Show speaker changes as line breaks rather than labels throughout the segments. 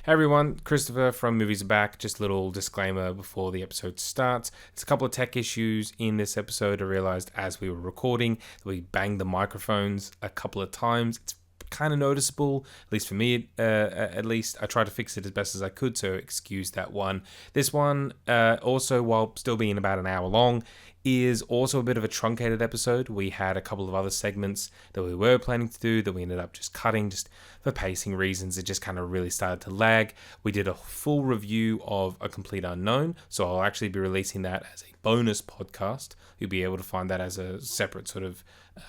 Hey everyone, Christopher from Movies Are Back. Just a little disclaimer before the episode starts. There's a couple of tech issues in this episode. I realized as we were recording that we banged the microphones a couple of times. It's kind of noticeable, at least for me, at least. I tried to fix it as best as I could, so excuse that one. This one, also, while still being about an hour long, is also a bit of a truncated episode. We had a couple of other segments that we were planning to do that we ended up just cutting just for pacing reasons. It just kind of really started to lag. We did a full review of A Complete Unknown, so I'll actually be releasing that as a bonus podcast. You'll be able to find that as a separate sort of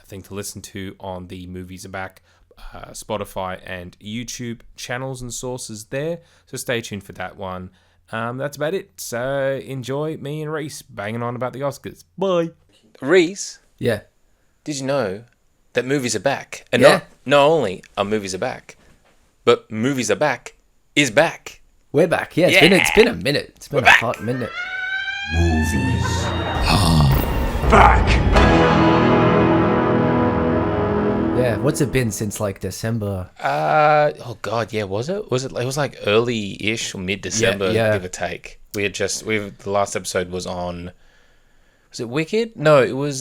thing to listen to on the Movies Are Back Spotify and YouTube channels and sources there. So stay tuned for that one. That's about it. So enjoy me and Rhys banging on about the Oscars. Bye.
Rhys?
Yeah.
Did you know that movies are back? And
Yeah.
not only are movies are back, but Movies Are Back is back.
We're back. Yeah, it's been a minute. It's been
We're back.
hot minute.
Movies are back.
Yeah, what's it been since like December?
Oh god, yeah, was it? It was like early-ish or mid-December,
Yeah.
give or take. The last episode was on. Was it Wicked? No, it was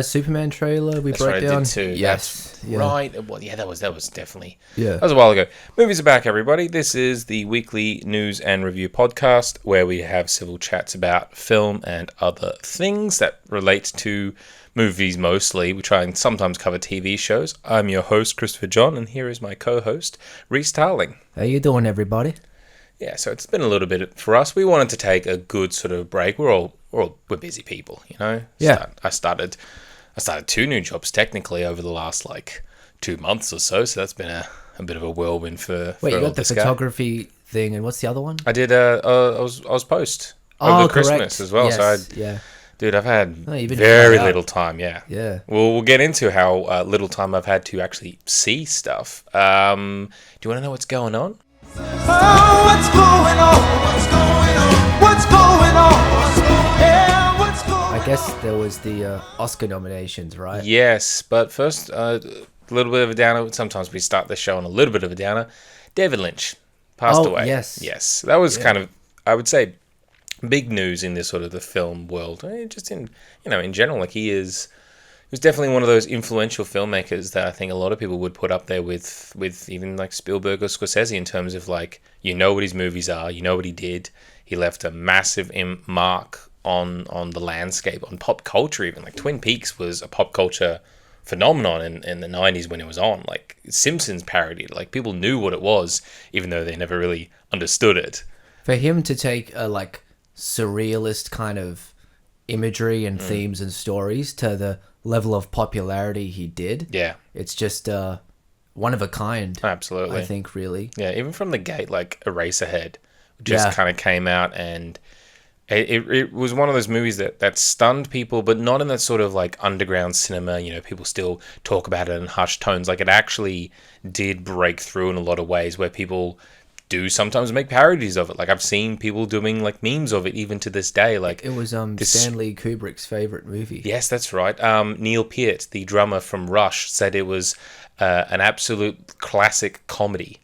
Superman trailer we
that's
broke
right,
down.
I did too.
Yes.
That's
Yeah.
right. Well, yeah, that was definitely.
Yeah.
That was a while ago. Movies Are Back, everybody. This is the weekly news and review podcast where we have civil chats about film and other things that relate to movies mostly. We try and sometimes cover TV shows. I'm your host, Christopher John, and here is my co-host, Rhys Tarling.
How you doing, everybody?
Yeah, so it's been a little bit for us. We wanted to take a good sort of break. We're busy people, you know.
Yeah.
I started 2 new jobs technically over the last 2 months or so. So that's been a bit of a whirlwind for.
Wait,
for
you got the
this guy.
photography thing, and what's the other one?
I did. I was post over Christmas
correct.
as well.
Yes,
So dude, I've had
you've been
very
flat out.
little time. Yeah.
Yeah.
We'll get into how little time I've had to actually see stuff. Do you want to know what's going on?
Oh, what's going on? What's going on? What's going on? Yeah, what's going on?
I guess there was the Oscar nominations, right?
Yes, but first, a little bit of a downer. Sometimes we start the show on a little bit of a downer. David Lynch passed away.
Yes.
That was kind of, I would say, big news in this sort of the film world. Just in general, he was definitely one of those influential filmmakers that I think a lot of people would put up there with even Spielberg or Scorsese in terms of what his movies are, you know what he did. He left a massive mark on the landscape, on pop culture even. Twin Peaks was a pop culture phenomenon in the 90s when it was on. Simpsons parodied, people knew what it was, even though they never really understood it.
For him to take a surrealist kind of imagery and themes and stories to the level of popularity he did,
Yeah,
it's just one of a kind.
absolutely.
I think, really.
Yeah, even from the gate, Eraserhead just kind of came out, and it was one of those movies that stunned people, but not in that sort of underground cinema. People still talk about it in hushed tones. It actually did break through in a lot of ways where people do sometimes make parodies of it. I've seen people doing memes of it even to this day.
It was Stanley Kubrick's favorite movie.
Yes, that's right. Neil Peart, the drummer from Rush, said it was an absolute classic comedy.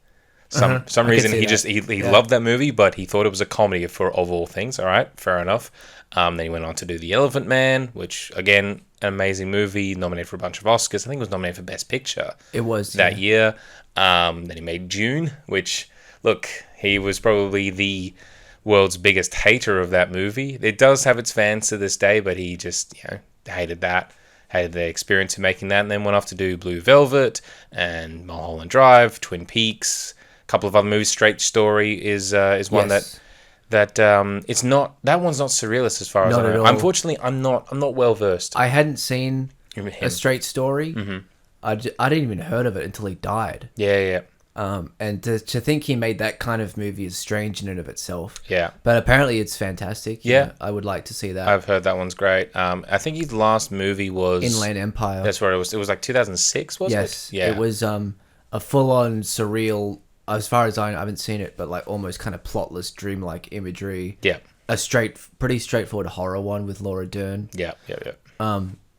Some reason he loved that movie, but he thought it was a comedy of all things. All right, fair enough. Then he went on to do The Elephant Man, which again, an amazing movie, nominated for a bunch of Oscars. I think it was nominated for Best Picture.
It was
that year. Then he made Dune, which, look, he was probably the world's biggest hater of that movie. It does have its fans to this day, but he just hated that. Hated the experience of making that, and then went off to do Blue Velvet and Mulholland Drive, Twin Peaks, a couple of other movies. Straight Story is one
Yes.
that it's not, that one's not surrealist as far as
Not
I
at
know.
all.
Unfortunately, I'm not well versed.
I hadn't seen
in
A
him.
Straight Story. Mm-hmm. I didn't even heard of it until he died.
Yeah.
And to think he made that kind of movie is strange in and of itself.
Yeah.
But apparently it's fantastic.
Yeah.
I would like to see that.
I've heard that one's great. I think his last movie was
Inland Empire.
That's right. It was 2006, wasn't
Yes.
it? Yeah.
It was a full-on surreal, as far as I haven't seen it, but almost kind of plotless, dreamlike imagery.
Yeah.
A pretty straightforward horror one with Laura Dern.
Yeah.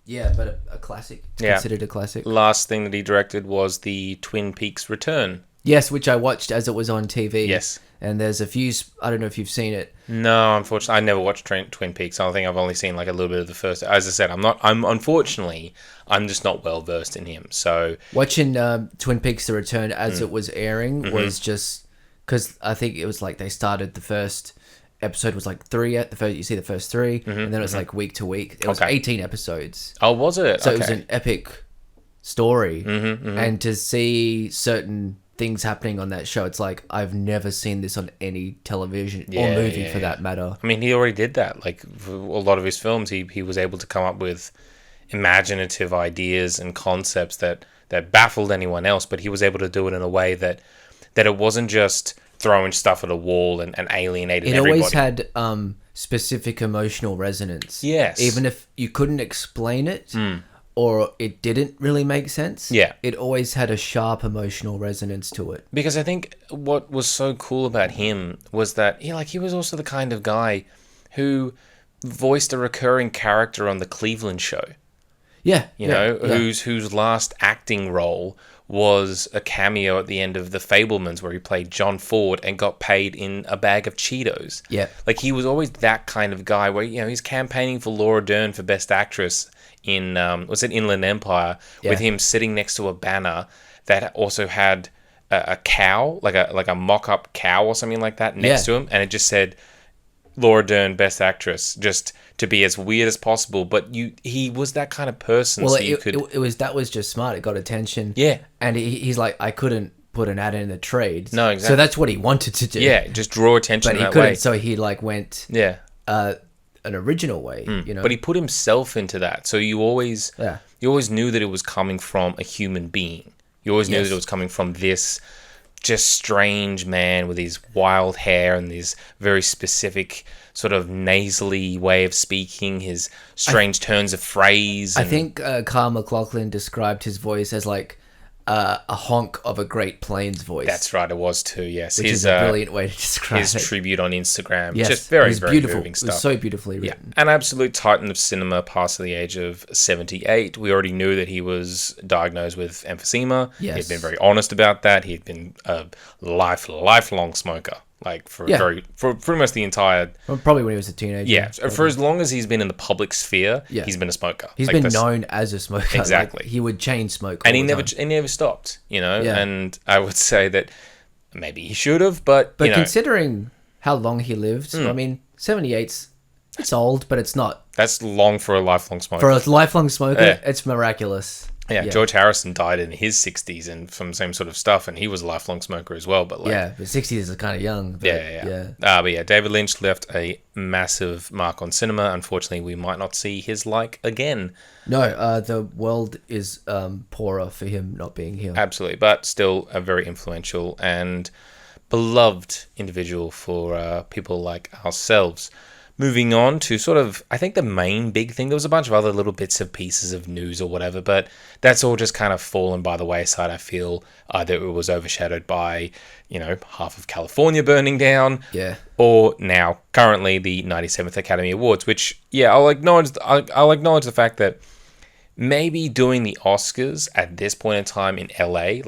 Yeah, but a classic. It's
Yeah.
considered a classic.
Last thing that he directed was the Twin Peaks Return,
Yes, which I watched as it was on TV.
Yes.
And there's a few, I don't know if you've seen it.
No, unfortunately, I never watched Twin Peaks. I think I've only seen like a little bit of the first. As I said, unfortunately, I'm just not well versed in him. So
Watching Twin Peaks: The Return as it was airing was just, because I think it was like they started the first episode was like 3 at the first, you see the first 3, and then it was like week to week. It was 18 episodes.
oh, was it?
So it was an epic story. And to see certain things happening on that show, it's like I've never seen this on any television or movie for that matter.
I mean, he already did that. Like for a lot of his films, he was able to come up with imaginative ideas and concepts that baffled anyone else, but he was able to do it in a way that it wasn't just throwing stuff at a wall and alienating everybody.
It always had specific emotional resonance.
Yes.
Even if you couldn't explain it or it didn't really make sense.
Yeah.
It always had a sharp emotional resonance to it.
Because I think what was so cool about him was that he was also the kind of guy who voiced a recurring character on the Cleveland show.
Yeah.
Whose last acting role was a cameo at the end of The Fabelmans, where he played John Ford and got paid in a bag of Cheetos.
Yeah.
Like, he was always that kind of guy where, he's campaigning for Laura Dern for Best Actress in, was it Inland Empire, with him sitting next to a banner that also had a cow, like a mock-up cow or something like that next to him, and it just said, Laura Dern, Best Actress, just to be as weird as possible. But he was that kind of person.
Well,
so
that was just smart. It got attention.
Yeah.
And he's like, I couldn't put an ad in the trades.
No, exactly.
So that's what he wanted to do.
Yeah, just draw attention
But he
that
couldn't,
way.
so he like went an original way,
But he put himself into that. So you always knew that it was coming from a human being. You always knew that it was coming from this just strange man with his wild hair and his very specific sort of nasally way of speaking, his strange turns of phrase.
I think Carl McLaughlin described his voice as like a honk of a Great Plains voice.
That's right, it was too, yes.
Which is a brilliant way to describe
his tribute on Instagram.
Yes,
Just very,
it was
very
beautiful.
moving stuff.
It was so beautifully written.
An absolute titan of cinema past the age of 78. We already knew that he was diagnosed with emphysema.
Yes.
He'd been very honest about that. He'd been a lifelong smoker. Like for pretty much the entire...
Well, probably when he was a teenager.
Yeah, for as long as he's been in the public sphere, he's been a smoker.
He's been known as a smoker.
Exactly.
Like, he would chain smoke
and
all
he
the
never
time.
he never stopped, and I would say that maybe he should have, but
considering how long he lived, I mean, 78's, it's old, but it's not.
That's long for a lifelong smoker.
For a lifelong smoker, it's miraculous.
Yeah, George Harrison died in his 60s and from the same sort of stuff, and he was a lifelong smoker as well. But
but 60s is kind of young. But
David Lynch left a massive mark on cinema. Unfortunately, we might not see his like again.
No, the world is poorer for him not being here.
Absolutely, but still a very influential and beloved individual for people like ourselves. Moving on to sort of, I think the main big thing, there was a bunch of other little bits of pieces of news or whatever, but that's all just kind of fallen by the wayside, I feel. Either it was overshadowed by, half of California burning down, or now, currently, the 97th Academy Awards, which, I'll acknowledge the fact that maybe doing the Oscars at this point in time in LA,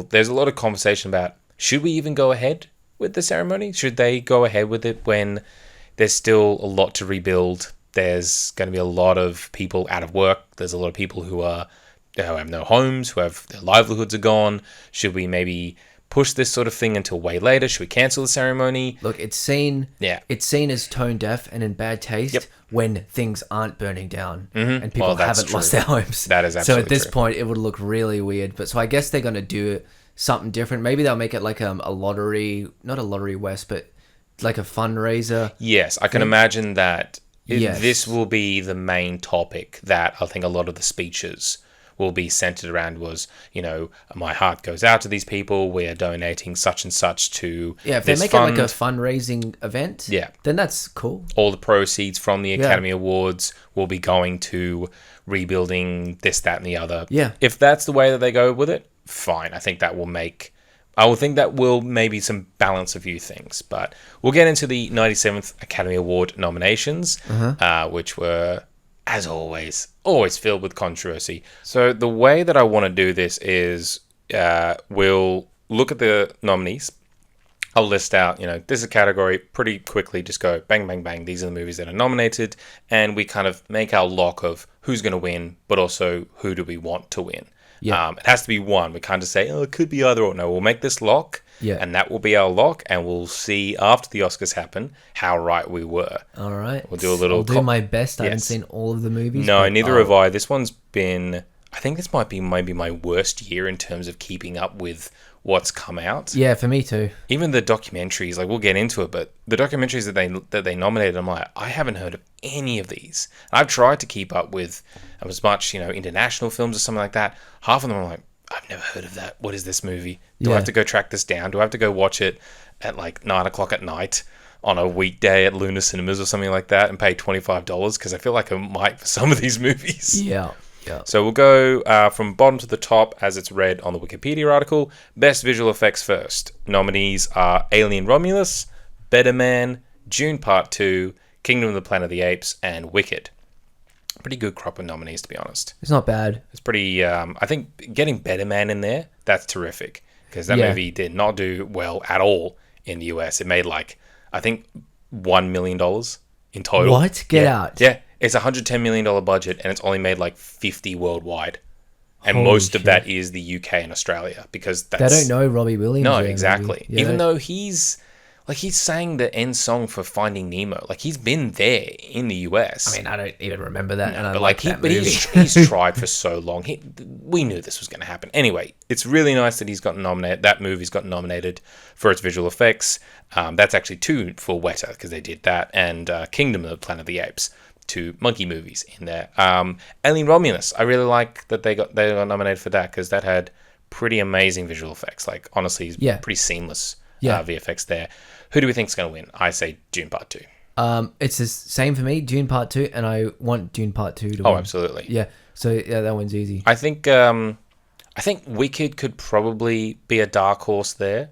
there's a lot of conversation about, should we even go ahead with the ceremony? Should they go ahead with it when there's still a lot to rebuild? There's going to be a lot of people out of work. There's a lot of people who have no homes, who have their livelihoods are gone. Should we maybe push this sort of thing until way later? Should we cancel the ceremony?
Look, it's seen as tone deaf and in bad taste when things aren't burning down and people haven't lost their homes.
That is absolutely
So at this
true.
point, it would look really weird. But so I guess they're going to do something different. Maybe they'll make it like a lottery, not a lottery West, but like a fundraiser.
Yes, I can imagine that this will be the main topic that I think a lot of the speeches will be centered around was, my heart goes out to these people. We are donating such and such to
if they make it like a fundraising event, then that's cool.
All the proceeds from the Academy Awards will be going to rebuilding this, that, and the other.
Yeah.
If that's the way that they go with it, fine. I think that will maybe some balance a few things, but we'll get into the 97th Academy Award nominations, which were, as always filled with controversy. So the way that I want to do this is we'll look at the nominees. I'll list out, this is a category, pretty quickly just go bang, bang, bang. These are the movies that are nominated. And we kind of make our lock of who's going to win, but also who do we want to win.
Yeah.
It has to be one. We can't just say, it could be either or. No, we'll make this lock.
Yeah.
And that will be our lock. And we'll see after the Oscars happen how right we were.
All right.
We'll do a little...
I'll do my best. I haven't seen all of the movies.
No, neither have I. This one's been... I think this might be maybe my worst year in terms of keeping up with what's come out.
Yeah, for me too.
Even the documentaries, like we'll get into it, but the documentaries that they nominated, I'm like, I haven't heard of any of these. And I've tried to keep up with as much, international films or something like that. Half of them I'm like, I've never heard of that. What is this movie? Do I have to go track this down? Do I have to go watch it at like 9 o'clock at night on a weekday at Luna Cinemas or something like that and pay $25? Because I feel like I might for some of these movies.
Yeah. Yeah.
So we'll go from bottom to the top as it's read on the Wikipedia article. Best visual effects first. Nominees are Alien Romulus, Better Man, Dune Part 2, Kingdom of the Planet of the Apes, and Wicked. Pretty good crop of nominees, to be honest.
It's not bad.
It's pretty... I think getting Better Man in there, that's terrific. Because that movie did not do well at all in the US. It made I think $1 million in total.
What? Get out.
Yeah. It's a $110 million budget, and it's only made 50 worldwide. And
Holy
most
shit.
of that is the UK and Australia, because
They
that's...
don't know Robbie Williams.
No,
yet,
exactly.
maybe.
Even though he's sang the end song for Finding Nemo. He's been there in the US.
I mean, I don't even remember that, and I
But
like that movie.
he's tried for so long. We knew this was going to happen. Anyway, it's really nice that he's gotten nominated. That movie's gotten nominated for its visual effects. That's actually 2 for Weta, because they did that, and Kingdom of the Planet of the Apes. 2 monkey movies in there. Alien Romulus, I really like that they got nominated for that, because that had pretty amazing visual effects. Honestly, pretty seamless VFX there. Who do we think is going to win? I say Dune Part 2.
It's the same for me, Dune Part 2, and I want Dune Part 2 to win.
Oh, absolutely.
Yeah, so that one's easy.
I think Wicked could probably be a dark horse there,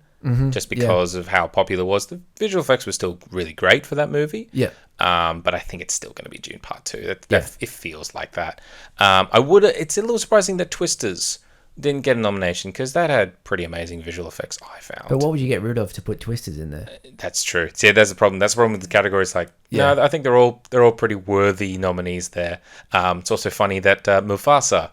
just because of how popular it was. The visual effects were still really great for that movie.
Yeah.
But I think it's still going to be Dune Part 2. It feels like that. It's a little surprising that Twisters didn't get a nomination, because that had pretty amazing visual effects, I found.
But what would you get rid of to put Twisters in there?
That's true. See, that's the problem. That's the problem with the categories. No, I think they're all pretty worthy nominees there. It's also funny that Mufasa,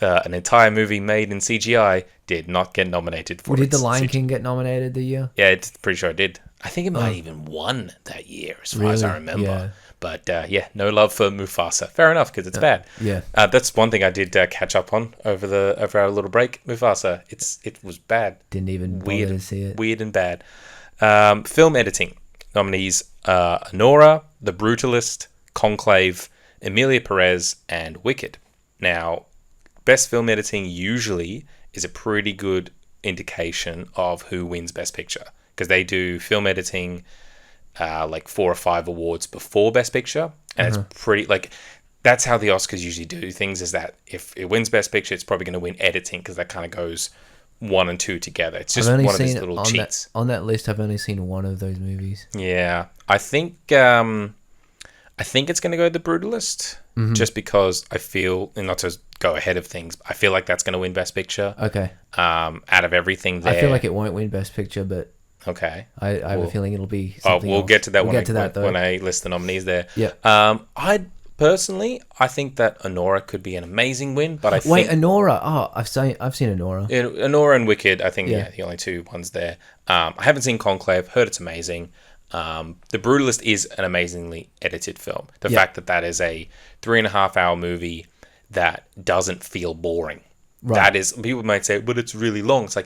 an entire movie made in CGI, did not get nominated for it.
Did The Lion King get nominated the year?
Yeah, it's pretty sure it did. I think it might even won that year, as far as I remember. Yeah. But no love for Mufasa. Fair enough, because it's bad.
Yeah.
That's one thing I did catch up on over our little break. Mufasa, it was bad.
Didn't even bother to see it.
Weird and bad. Film editing nominees: Anora, The Brutalist, Conclave, Emilia Perez, and Wicked. Now, best film editing usually is a pretty good indication of who wins Best Picture, because they do film editing 4 or 5 awards before Best Picture, and it's pretty that's how the Oscars usually do things, is that if it wins Best Picture, it's probably going to win editing, because that kind of goes 1 and 2 together. It's just one of these little cheats.
On that list, I've only seen one of those movies.
Yeah, I think it's going to go The Brutalist, just because I feel, and not to go ahead of things, I feel like that's going to win Best Picture.
Okay.
Out of everything there.
I feel like it won't win Best Picture, but
okay.
I have a feeling it'll be something
we'll
else.
get to that,
when
I list the nominees there.
Yeah.
I think that Anora could be an amazing win, but I think...
Wait, Anora. Oh, I've seen Anora.
Yeah, Anora and Wicked, I think, the only 2 ones there. I haven't seen Conclave, heard it's amazing. The Brutalist is an amazingly edited film. The fact that is a 3.5-hour movie that doesn't feel boring. Right. That is, people might say, but it's really long. It's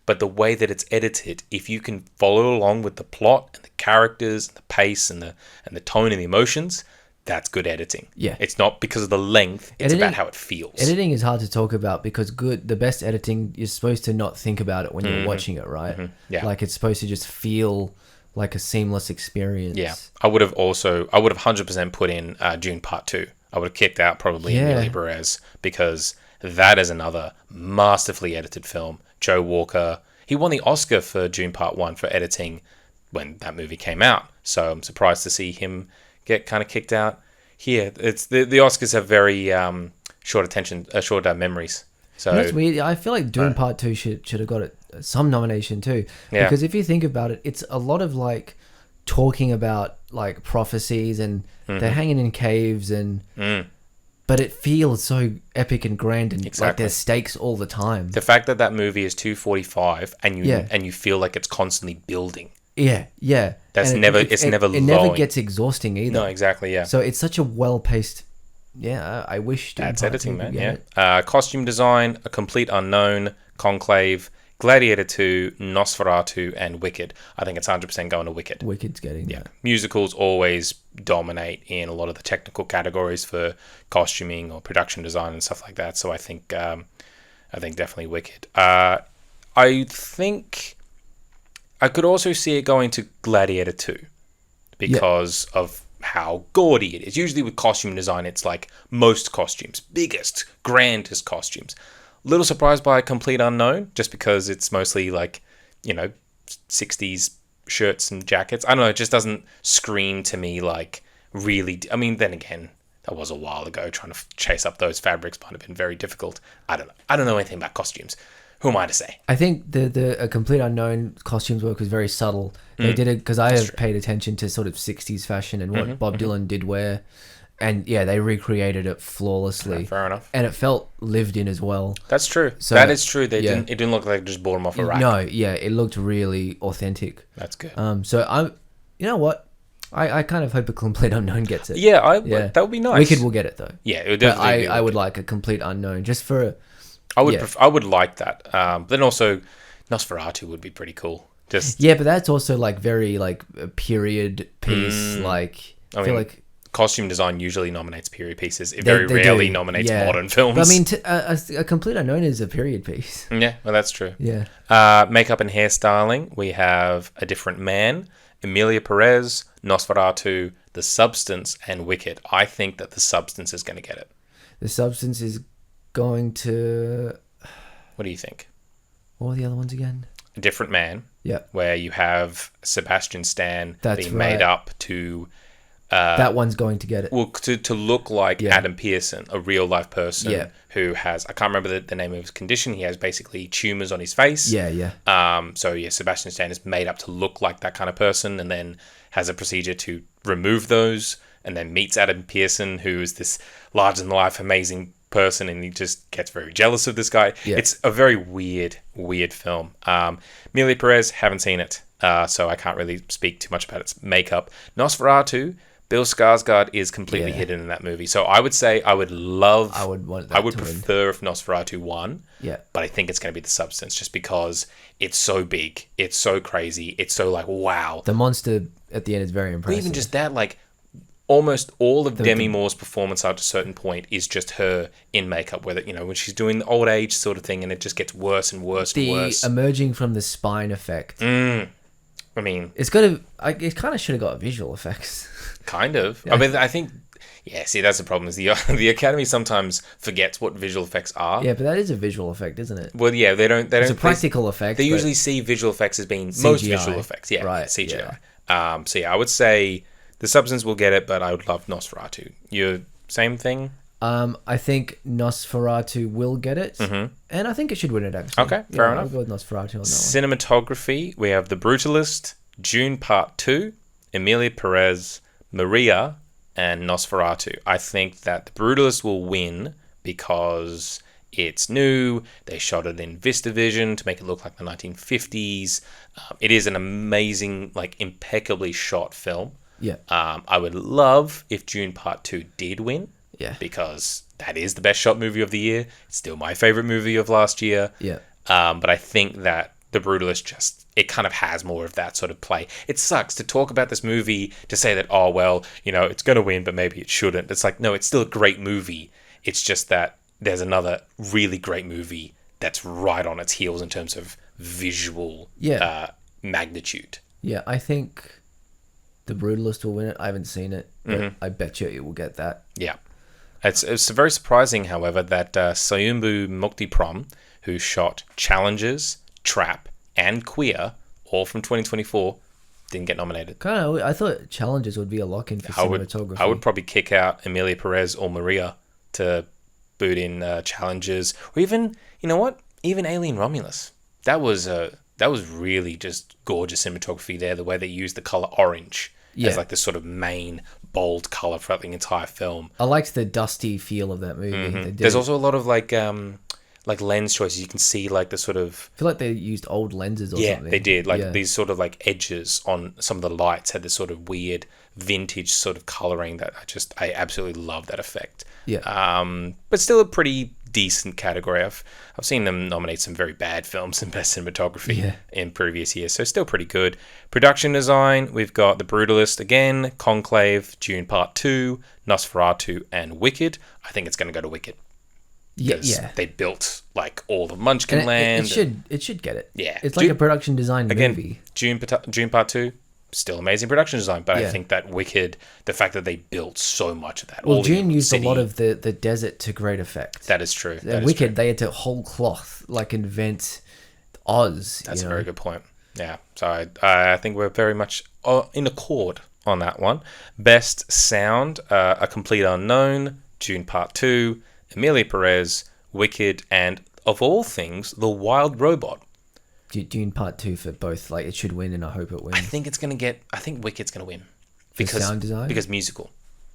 but the way that it's edited, if you can follow along with the plot and the characters, and the pace and the tone and the emotions, that's good editing.
Yeah.
It's not because of the length, it's about how it feels.
Editing is hard to talk about, because the best editing, you're supposed to not think about it when you're watching it, right?
Mm-hmm. Yeah.
It's supposed to just feel like a seamless experience.
Yeah. I would have 100% put in Dune Part 2. I would have kicked out probably Emilia Perez, because that is another masterfully edited film. Joe Walker, he won the Oscar for Dune Part 1 for editing when that movie came out. So I'm surprised to see him get kind of kicked out here. It's the Oscars have very short memories. So
That's weird. I feel like Dune Part 2 should have got some nomination too.
Yeah.
Because if you think about it, it's a lot of like talking about like prophecies and they're hanging in caves and but it feels so epic and grand and like
Exactly.
there's stakes all the time.
the fact that movie is 2:45 and you feel like it's constantly building.
Yeah.
That's
And
never
it
never
never
lowing.
gets exhausting either.
No, exactly, yeah.
So it's such a well-paced. Yeah, I wish. Dune
That's
Part
editing,
2
man.
could get
Yeah.
it.
Costume design, A Complete Unknown, Conclave, Gladiator 2, Nosferatu, and Wicked. I think it's 100% going to Wicked.
Wicked's getting
Yeah.
that.
Musicals always dominate in a lot of the technical categories for costuming or production design and stuff like that. So I think definitely Wicked. I think I could also see it going to Gladiator 2 because of how gaudy it is. Usually with costume design, it's like most costumes, biggest, grandest costumes. Little surprised by Complete Unknown, just because it's mostly like, 60s shirts and jackets. I don't know, it just doesn't scream to me like really... I mean, then again, that was a while ago. Trying to chase up those fabrics might have been very difficult. I don't know anything about costumes. Who am I to say?
I think the A Complete Unknown costumes work was very subtle. They did it because I have paid attention to sort of 60s fashion and what Bob Dylan did wear. And yeah, they recreated it flawlessly.
Fair enough.
And it felt lived in as well.
That's true.
So,
that is true. It
yeah.
didn't look like they just bought them off a rack.
No, yeah, it looked really authentic.
That's good.
So I'm, you know what? I kind of hope A Complete Unknown gets it.
Yeah, that would be nice.
Wicked will get it though.
Yeah, it would
But
definitely.
I would like A Complete Unknown just for.
I would.
yeah.
I would like that. But then also, Nosferatu would be pretty cool. Just
Yeah, but that's also like very like a period piece. Like I feel
mean,
like
costume design usually nominates period pieces. It
they-
very
they
rarely
do,
nominates
yeah.
modern films.
But I mean, a Complete Unknown is a period piece.
yeah, well, that's true.
Yeah.
Makeup and hairstyling. We have A Different Man, Emilia Perez, Nosferatu, The Substance, and Wicked. I think that The Substance is going to get it.
The Substance is going to.
What do you think?
What were the other ones again?
A Different Man,
Yeah,
where you have Sebastian Stan
That's
being made
right.
up to
that one's going to get it.
well to look like
Yeah.
Adam Pearson, a real life person
Yeah.
who has, I can't remember the name of his condition. He has basically tumors on his face.
Yeah.
So yeah, Sebastian Stan is made up to look like that kind of person, and then has a procedure to remove those, and then meets Adam Pearson, who is this larger than life amazing person, and he just gets very jealous of this guy.
Yeah.
It's a very weird film. Emilia Perez, haven't seen it, so I can't really speak too much about its makeup. Nosferatu, Bill Skarsgård is completely
Yeah.
hidden in that movie, so I would say I would want
that
I would
to win.
prefer if Nosferatu won.
Yeah.
But I think it's going to be The Substance, just because it's so big, it's so crazy, it's so like wow.
The monster at the end is very
But
impressive.
even just that, like almost all of Demi Moore's performance up to a certain point is just her in makeup, whether when she's doing the old age sort of thing, and it just gets worse and worse and
the
worse.
emerging from the spine effect.
I mean,
It's got to. It kind of should have got visual effects.
kind of. I mean, I think. Yeah, see, that's the problem. Is the Academy sometimes forgets what visual effects are.
Yeah, but that is a visual effect, isn't it?
Well, yeah, they don't.
It's a practical effect.
They
but
usually see visual effects as being most
CGI.
visual effects. Yeah,
Right,
CGI. So yeah, I would say The Substance will get it, but I would love Nosferatu. You same thing?
I think Nosferatu will get it, and I think it should win it. Actually,
Okay, fair
I'll
enough.
go with Nosferatu on that one.
Cinematography, we have The Brutalist, June Part 2, Emilia Perez, Maria, and Nosferatu. I think that The Brutalist will win because it's new. They shot it in VistaVision to make it look like the 1950s. It is an amazing, like impeccably shot film.
Yeah,
I would love if June Part 2 did win.
Yeah.
Because that is the best shot movie of the year. It's still my favorite movie of last year.
yeah.
But I think that The Brutalist it kind of has more of that sort of play. It sucks to talk about this movie to say that, oh, well, it's going to win, but maybe it shouldn't. It's like, no, it's still a great movie. It's just that there's another really great movie that's right on its heels in terms of visual magnitude.
Yeah, I think The Brutalist will win it. I haven't seen it, but I bet you it will get that.
Yeah. It's very surprising, however, that Sayumbu Muktiprom, who shot Challenges, Trap, and Queer, all from 2024, didn't get nominated.
Kind of. I thought Challenges would be a lock-in for cinematography.
I would probably kick out Emilia Perez or Maria to boot in challenges, or even, you know what, even Alien Romulus. That was really just gorgeous cinematography there. The way they used the color orange as like the sort of main bold color throughout the entire film.
I liked the dusty feel of that movie.
There's also a lot of like lens choices. You can see like the sort of,
I feel like they used old lenses or something.
Yeah, they did. Like these sort of like edges on some of the lights had this sort of weird vintage sort of coloring that I absolutely love that effect.
Yeah.
But still a pretty decent category. I've seen them nominate some very bad films in best cinematography in previous years, so still pretty good. Production design, we've got The Brutalist again, Conclave, Dune Part 2, Nosferatu, and Wicked. I think it's going to go to Wicked.
Yeah.
They built like all the Munchkin land.
It should get it.
Yeah.
It's like a production design movie.
Dune Part 2, still amazing production design, but I think that Wicked, the fact that they built so much of that.
Well, Dune used a lot of the desert to great effect.
That is true.
Wicked, they had to whole cloth, like invent Oz.
That's a very good point. Yeah. So I think we're very much in accord on that one. Best sound, A Complete Unknown, Dune Part 2, Emilia Perez, Wicked, and of all things, The Wild Robot.
Dune Part 2 for both. Like, it should win, and I hope it wins.
I think Wicked's going to win.
Because sound design?
Because musical.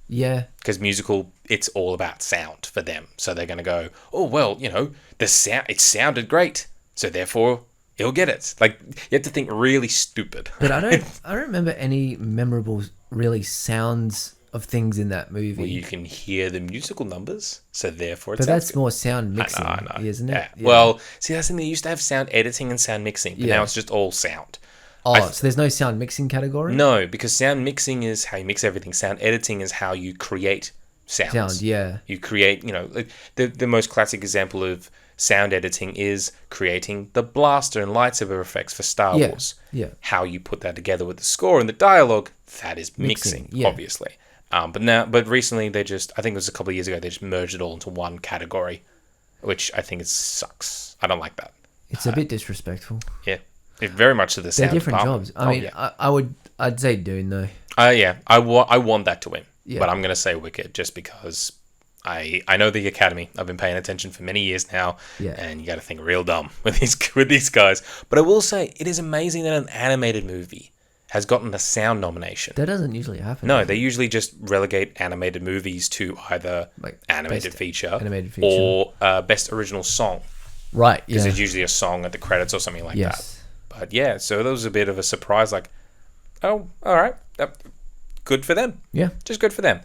Yeah.
Because musical, it's all about sound for them. So they're going to go, oh, well, you know, it sounded great. So therefore, he'll get it. Like, you have to think really stupid.
But I don't remember any memorable, really, sounds of things in that movie.
Well, you can hear the musical numbers, so therefore it
But
sounds
that's
good.
more sound mixing,
I know.
isn't it?
Yeah. Well, see, that's the thing. They used to have sound editing and sound mixing, but now it's just all sound.
Oh, so there's no sound mixing category?
No, because sound mixing is how you mix everything. Sound editing is how you create sounds.
Sound, yeah.
You create, you know, like the most classic example of sound editing is creating the blaster and lightsaber effects for Star Wars.
Yeah.
How you put that together with the score and the dialogue, that is mixing obviously. But recently I think it was a couple of years ago, they just merged it all into one category, which I think sucks. I don't like that.
It's a bit disrespectful.
Yeah, it very much to the sound.
They're different
department.
jobs. I mean, I'd say Dune though.
I want that to win,
Yeah.
but I'm gonna say Wicked just because I know the Academy. I've been paying attention for many years now, and you got to think real dumb with these guys. But I will say it is amazing that an animated movie has gotten a sound nomination.
That doesn't usually happen.
No, they usually just relegate animated movies to either
Like
animated feature
or
best original song.
Right,
Because
yeah.
there's usually a song at the credits or something like
Yes.
that. But yeah, so that was a bit of a surprise. Like, oh, all right. Good for them.
Yeah.
Just good for them.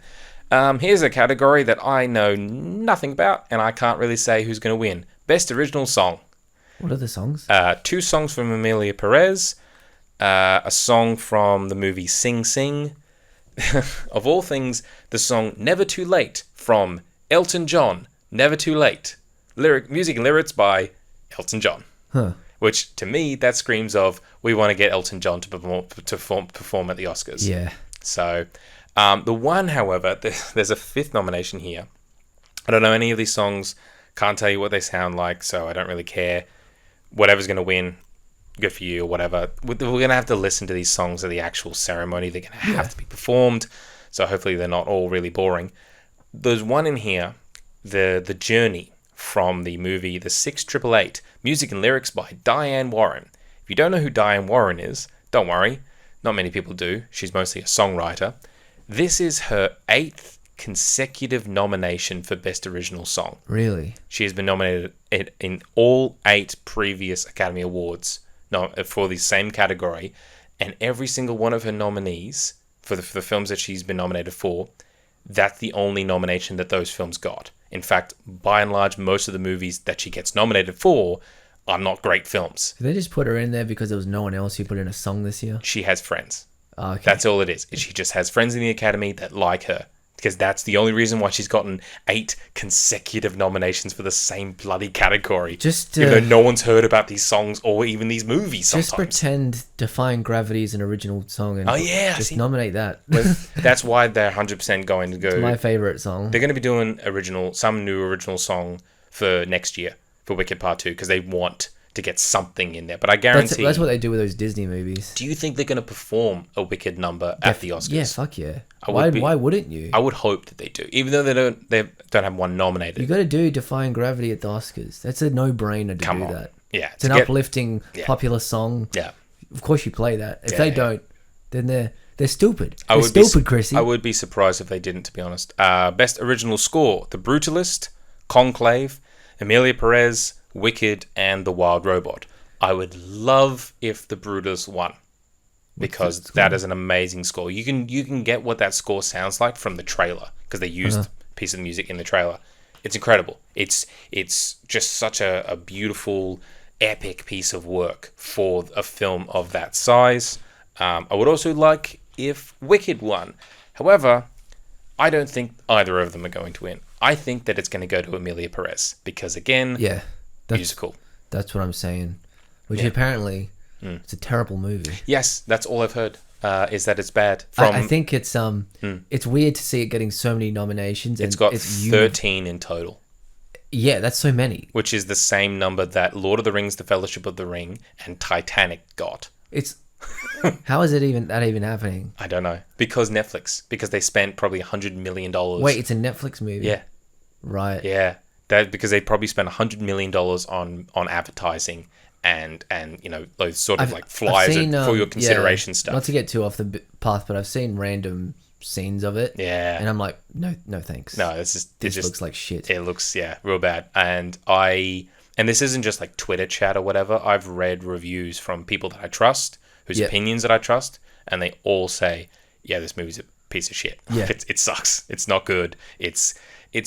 Here's a category that I know nothing about, and I can't really say who's going to win. Best original song.
What are the songs?
2 songs from Emilia Perez. A song from the movie Sing Sing. Of all things, the song Never Too Late from Elton John. Never Too Late. Music and lyrics by Elton John.
Huh.
Which, to me, that screams of, we want to get Elton John to perform at the Oscars.
Yeah.
So, the one, however, there's a 5th nomination here. I don't know any of these songs. Can't tell you what they sound like, so I don't really care. Whatever's going to win, good for you or whatever. We're going to have to listen to these songs at the actual ceremony. They're going to have to be performed, so hopefully they're not all really boring. There's one in here, the Journey from the movie The 6888, music and lyrics by Diane Warren. If you don't know who Diane Warren is, don't worry. Not many people do. She's mostly a songwriter. This is her 8th consecutive nomination for Best Original Song.
Really?
She has been nominated in all 8 previous Academy Awards for the same category, and every single one of her nominees for the films that she's been nominated for, that's the only nomination that those films got. In fact, by and large, most of the movies that she gets nominated for are not great films.
Did they just put her in there because there was no one else who put in a song this year?
She has friends.
Oh, okay.
That's all it is. She just has friends in the Academy that like her. Because that's the only reason why she's gotten 8 consecutive nominations for the same bloody category. Even though no one's heard about these songs or even these movies sometimes.
Just pretend Defying Gravity is an original song and just nominate that.
That's why they're 100% going to go.
It's my favourite song.
They're going to be doing some new original song for next year, for Wicked Part 2, because they want to get something in there. But I guarantee...
That's what they do with those Disney movies.
Do you think they're going to perform a Wicked number at the Oscars?
Yeah, fuck yeah. Why wouldn't you?
I would hope that they do, even though they don't have one nominated.
You got to do Defying Gravity at the Oscars. That's a no-brainer to do that.
Yeah,
it's an uplifting, popular song.
Yeah,
of course you play that. If they don't, then they're stupid. They're stupid, Chrissy.
I would be surprised if they didn't, to be honest. Best original score: The Brutalist, Conclave, Emilia Perez, Wicked, and The Wild Robot. I would love if The Brutalist won, because that is an amazing score. You can get what that score sounds like from the trailer, because they used a piece of the music in the trailer. It's incredible. It's just such a beautiful, epic piece of work for a film of that size. I would also like if Wicked won. However, I don't think either of them are going to win. I think that it's going to go to Emilia Perez, because again, musical. That's
what I'm saying. Which apparently it's a terrible movie.
Yes, that's all I've heard. Is that it's bad.
I think it's weird to see it getting so many nominations. And
it's got 13 in total.
Yeah, that's so many.
Which is the same number that Lord of the Rings, The Fellowship of the Ring, and Titanic got.
It's how is it even happening?
I don't know. Because Netflix. Because they spent probably $100 million.
Wait, it's a Netflix movie?
Yeah.
Right.
Yeah. Because they probably spent $100 million on advertising and those sort of flyers for your consideration stuff.
Not to get too off the path, but I've seen random scenes of it.
Yeah.
And I'm like, no thanks.
No, this
looks like shit.
It looks, real bad. And this isn't just like Twitter chat or whatever. I've read reviews from people that I trust, whose opinions that I trust, and they all say, yeah, this movie's a piece of shit.
Yeah.
It sucks. It's not good. It's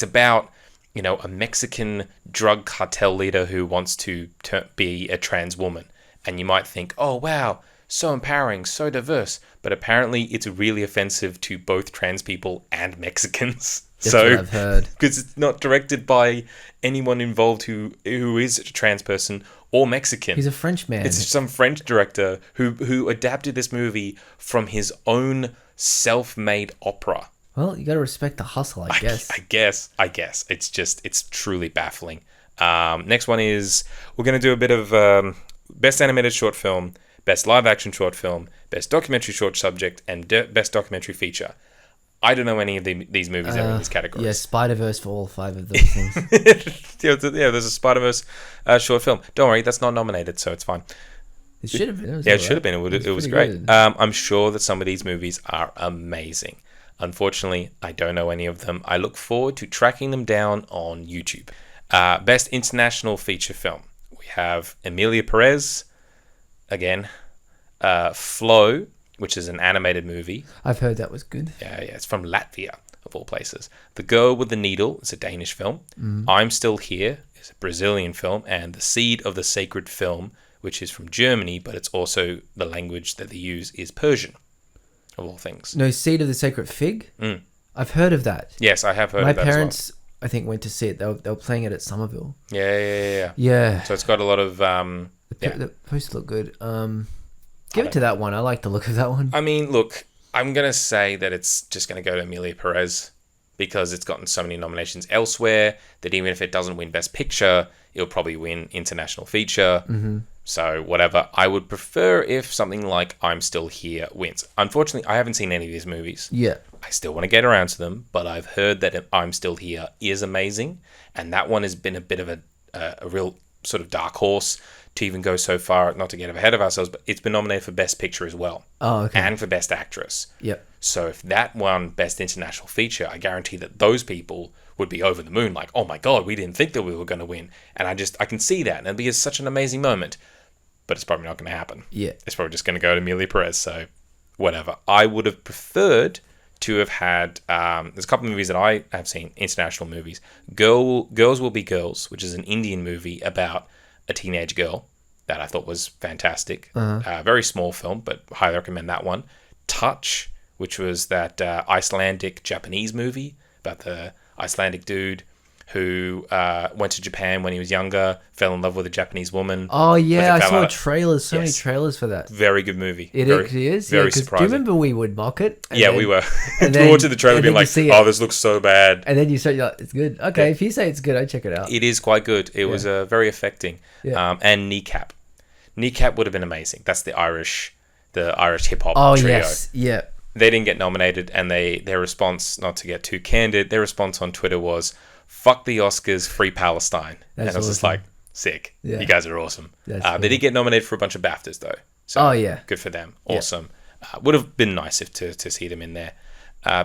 about, a Mexican drug cartel leader who wants to be a trans woman. And you might think, oh, wow, so empowering, so diverse. But apparently it's really offensive to both trans people and Mexicans.
That's what I've heard.
Because it's not directed by anyone involved who is a trans person or Mexican.
He's a French man.
It's some French director who adapted this movie from his own self-made opera.
Well, you got to respect the hustle, I guess.
I guess. It's truly baffling. Next one is, we're going to do a bit of Best Animated Short Film, Best Live Action Short Film, Best Documentary Short Subject, and Best Documentary Feature. I don't know any of these movies that are in these categories.
Yeah, Spider-Verse for all 5 of those things.
Yeah, there's a Spider-Verse short film. Don't worry, that's not nominated, so it's fine.
It should have been.
It should have been. It was great. I'm sure that some of these movies are amazing. Unfortunately, I don't know any of them. I look forward to tracking them down on YouTube. Best International Feature Film. We have Emilia Perez, again, Flow, which is an animated movie.
I've heard that was good.
Yeah, it's from Latvia, of all places. The Girl with the Needle is a Danish film. I'm Still Here is a Brazilian film. And The Seed of the Sacred Film, which is from Germany, but it's also the language that they use is Persian, of all things.
No, Seed of the Sacred Fig? I've heard of that.
Yes, I have heard of that as well.
My parents, I think, went to see it. They were playing it at Somerville.
Yeah. So it's got a lot of...
The poster looked good. Give it to that one. I like the look of that one.
I mean, look, I'm going to say that it's just going to go to Emilia Perez because it's gotten so many nominations elsewhere that even if it doesn't win Best Picture, it'll probably win International Feature. So whatever. I would prefer if something like I'm Still Here wins. Unfortunately, I haven't seen any of these movies.
Yeah.
I still want to get around to them, but I've heard that I'm Still Here is amazing. And that one has been a bit of a real sort of dark horse to even go so far, not to get ahead of ourselves, but it's been nominated for Best Picture as well.
Oh, okay.
And for Best Actress.
Yep.
So if that won Best International Feature, I guarantee that those people would be over the moon, like, oh my God, we didn't think that we were going to win. And I can see that, and it'd be such an amazing moment. But it's probably not going to happen.
Yeah.
It's probably just going to go to Emilia Perez, so whatever. I would have preferred to have had, there's a couple of movies that I have seen, international movies. Girls Will Be Girls, which is an Indian movie about a teenage girl that I thought was fantastic. Very small film, but highly recommend that one. Touch, which was that Icelandic Japanese movie about the Icelandic dude who went to Japan when he was younger, fell in love with a Japanese woman.
Oh yeah, I
fell
saw
out.
trailers. So many
Yes.
trailers for that.
Very good movie.
It
very,
is.
very
Yeah, 'cause do
surprising.
you remember we would mock it? And
Yeah,
then-
we were.
and
We
then-
watched the trailer
and
being
then you
like,
see
oh,
it.
this looks so bad.
And then you say, like, it's good. Okay, if you say it's good, I check it out.
It is quite good. It was very affecting.
Yeah.
And Kneecap. Kneecap would have been amazing. That's the Irish hip hop
Oh
trio.
yes, yeah.
They didn't get nominated, and their response, not to get too candid, their response on Twitter was, "Fuck the Oscars, free Palestine."
That's
and I was just
awesome.
like, sick.
Yeah.
You guys are awesome.
That's
They
cool.
did get nominated for a bunch of BAFTAs though. So
Oh, yeah.
good for them.
Yeah.
Awesome. Would have been nice if to see them in there.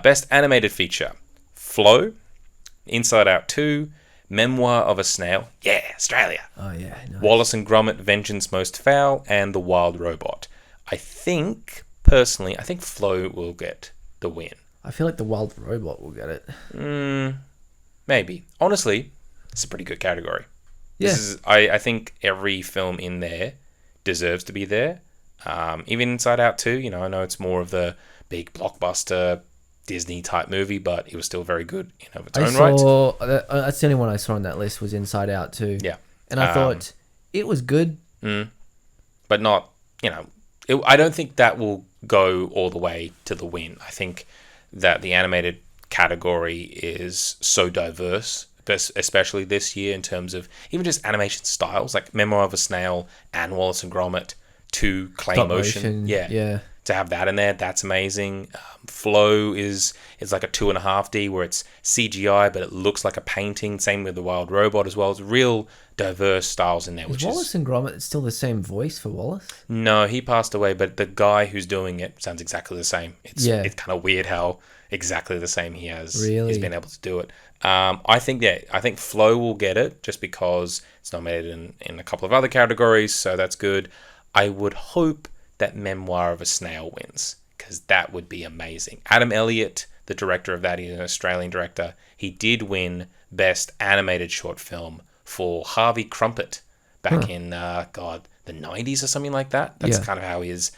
Best animated feature: Flow, Inside Out 2, Memoir of a Snail. Yeah, Australia.
Oh yeah. Nice.
Wallace and Gromit, Vengeance Most Foul, and The Wild Robot. Personally, I think Flow will get the win.
I feel like the Wild Robot will get it.
Maybe. Honestly, it's a pretty good category.
Yeah.
I think every film in there deserves to be there. Even Inside Out 2, I know it's more of the big blockbuster Disney type movie, but it was still very good in of its
I
own right.
saw that's the only one I saw on that list was Inside Out too.
Yeah.
And I thought it was good.
But not, I don't think that will go all the way to the win. I think that the animated category is so diverse, especially this year in terms of even just animation styles, like Memoir of a Snail and Wallace and Gromit, to clay
Stop
motion.
Yeah.
To have that in there, that's amazing. Flow is like a 2.5D where it's CGI, but it looks like a painting. Same with the Wild Robot as well. It's real diverse styles in there.
Is Wallace and Gromit still the same voice for Wallace?
No, he passed away, but the guy who's doing it sounds exactly the same. It's kind of weird how exactly the same he's been able to do it. I think Flow will get it just because it's nominated in a couple of other categories, so that's good. I would hope that Memoir of a Snail wins, because that would be amazing. Adam Elliott, the director of that, he's an Australian director. He did win Best Animated Short Film for Harvey Crumpet back in, the 90s or something like that. That's kind of how his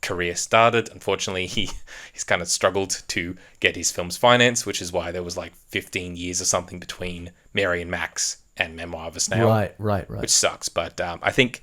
career started. Unfortunately, he's kind of struggled to get his films financed, which is why there was like 15 years or something between Mary and Max and Memoir of a Snail.
Right.
Which sucks, but I think,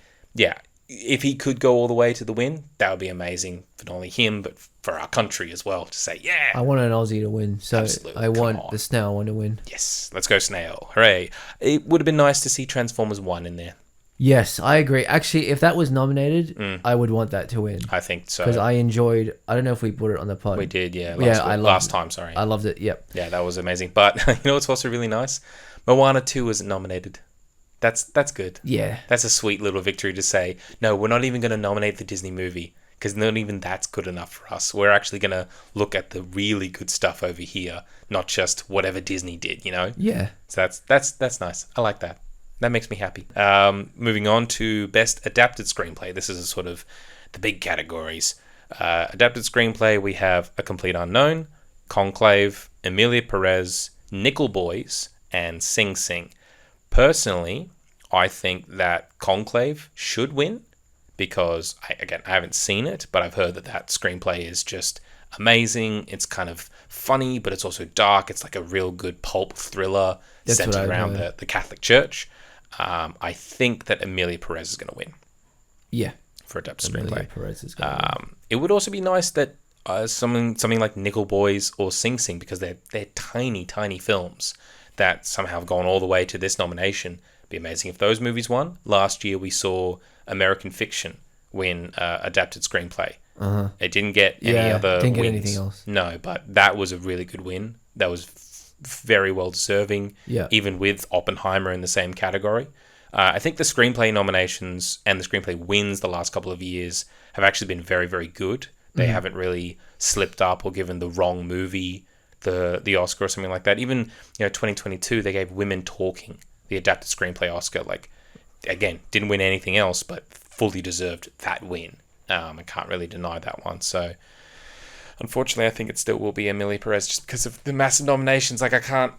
if he could go all the way to the win, that would be amazing for not only him, but for our country as well, to say,
I want an Aussie to win, so
Absolutely.
I
Come
want
on.
the Snail one to win.
yes, let's go Snail. Hooray. It would have been nice to see Transformers 1 in there.
Yes, I agree. Actually, if that was nominated, I would want that to win.
I think so.
Because I enjoyed, I don't know if we put it on the pod.
We did,
I loved
last
it.
time, sorry.
I loved it, yep.
Yeah, that was amazing. But you know what's also really nice? Moana 2 wasn't nominated. That's good.
Yeah.
That's a sweet little victory to say, no, we're not even going to nominate the Disney movie, because not even that's good enough for us. We're actually going to look at the really good stuff over here, not just whatever Disney did,
Yeah.
So that's nice. I like that. That makes me happy. Moving on to Best Adapted Screenplay. This is sort of the big categories. Adapted Screenplay, we have A Complete Unknown, Conclave, Emilia Perez, Nickel Boys, and Sing Sing. Personally, I think that Conclave should win because, I haven't seen it, but I've heard that screenplay is just amazing. It's kind of funny, but it's also dark. It's like a real good pulp thriller centered around the Catholic Church. I think that Emilia Perez is going to win.
Yeah.
For adapted
Emilia
screenplay.
Perez is gonna win.
It would also be nice that something like Nickel Boys or Sing Sing, because they're tiny, tiny films that somehow have gone all the way to this nomination. It'd be amazing if those movies won. Last year we saw American Fiction win adapted screenplay. It didn't get any other
didn't get
wins.
anything else.
No, but that was a really good win. That was very well deserving.
Yeah.
Even with Oppenheimer in the same category. I think the screenplay nominations and the screenplay wins the last couple of years have actually been very, very good. They haven't really slipped up or given the wrong movie the Oscar or something like that. Even 2022, they gave Women Talking the adapted screenplay Oscar. Like, again, didn't win anything else, but fully deserved that win. I can't really deny that one. So, unfortunately, I think it still will be Emilia Perez just because of the massive nominations. Like, I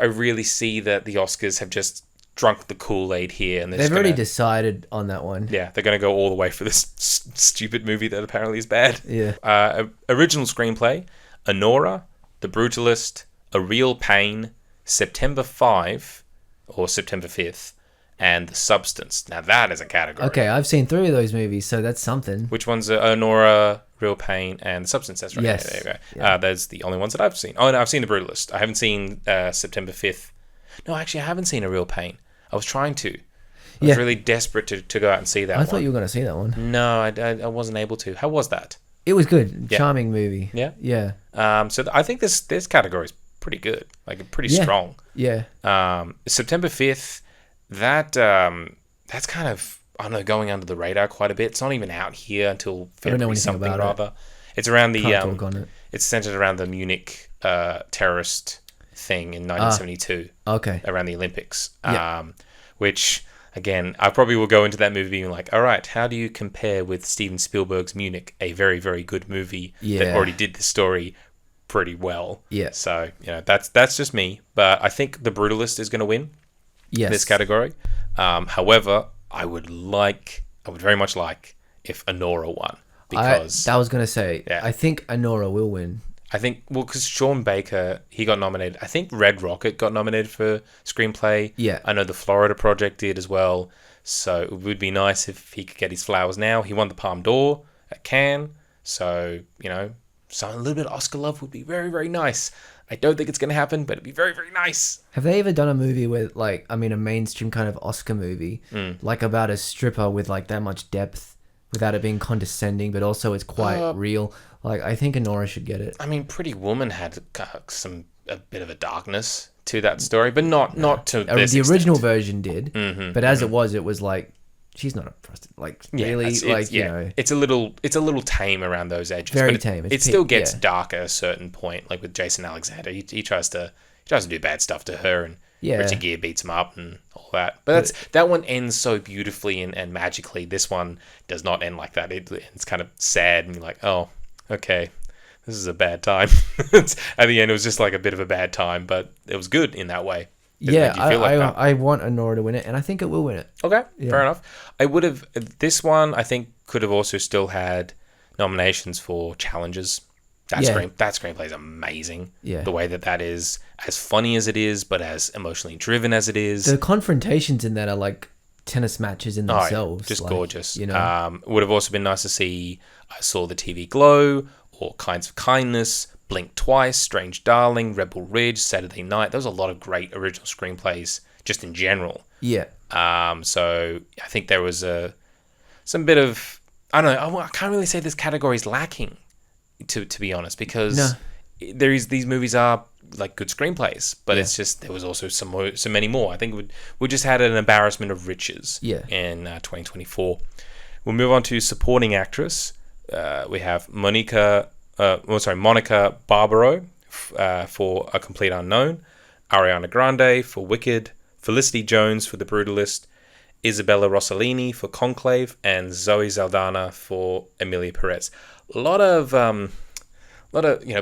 really see that the Oscars have just drunk the Kool-Aid here, and
They've already decided on that one.
Yeah, they're going to go all the way for this stupid movie that apparently is bad.
Yeah.
Original screenplay: Honora, The Brutalist, A Real Pain, September 5 or September 5th, and The Substance. Now that is a category.
Okay, I've seen 3 of those movies, so that's something.
Which ones are Nora, Real Pain, and The Substance? That's right.
Yes.
Yeah, there you go.
Yeah.
There's the only ones that I've seen. Oh, no, I've seen The Brutalist. I haven't seen September 5th. No, actually, I haven't seen A Real Pain. I was trying to. I was really desperate to go out and see that one.
I thought you were going to see that one.
No, I wasn't able to. How was that?
It was good.
Yeah.
Charming movie.
Yeah?
Yeah.
So I think this category is pretty good. Like, pretty strong.
Yeah.
September 5th, that's kind of, I don't know, going under the radar quite a bit. It's not even out here until February something or other. It's around the
Can't talk on it.
It's centered around the Munich terrorist thing in 1972.
Okay.
Around the Olympics.
Yeah.
Which, again, I probably will go into that movie being like, all right, how do you compare with Steven Spielberg's Munich, a very, very good movie that already did the story pretty well.
Yeah.
So, that's just me. But I think The Brutalist is going to win this category. However, I would very much like if Anora won. Because
I was going to say,
Yeah.
I think Anora will win.
I think, because Sean Baker, he got nominated. I think Red Rocket got nominated for screenplay.
Yeah.
I know the Florida Project did as well. So it would be nice if he could get his flowers now. He won the Palme d'Or at Cannes. So, a little bit of Oscar love would be very, very nice. I don't think it's going to happen, but it'd be very, very nice.
Have they ever done a movie with, like, a mainstream kind of Oscar movie, like about a stripper with, like, that much depth without it being condescending, but also it's quite real? Like, I think Anora should get it.
I mean, Pretty Woman had a bit of a darkness to that story, but not to this
The original
extent.
version did, but as it was like, she's not a prostitute. Like, really,
it's a little tame around those edges.
Very
but
tame.
It still gets dark at a certain point, like with Jason Alexander. He tries to do bad stuff to her, and Richard Gere beats him up and all that. But that one ends so beautifully and magically. This one does not end like that. It's kind of sad, and you're like, oh, okay, this is a bad time. At the end, it was just like a bit of a bad time, but it was good in that way.
I want Anora to win it, and I think it will win it.
Okay, fair enough. This one, I think, could have also still had nominations for challenges. That screenplay is amazing.
Yeah.
The way that is as funny as it is, but as emotionally driven as it is.
The confrontations in that are like tennis matches in themselves.
Just
like,
gorgeous. Would have also been nice to see I Saw the TV Glow, or Kinds of Kindness, Blink Twice, Strange Darling, Rebel Ridge, Saturday Night. There was a lot of great original screenplays just in general.
Yeah.
So I think there was some bit of, I don't know, I can't really say this category is lacking, to be honest, because these movies are like good screenplays, but it's just there was also so many more. I think we just had an embarrassment of riches in 2024. We'll move on to supporting actress. We have Monica Barbaro for A Complete Unknown, Ariana Grande for Wicked, Felicity Jones for The Brutalist, Isabella Rossellini for Conclave, and Zoe Saldana for Emilia Perez. A lot of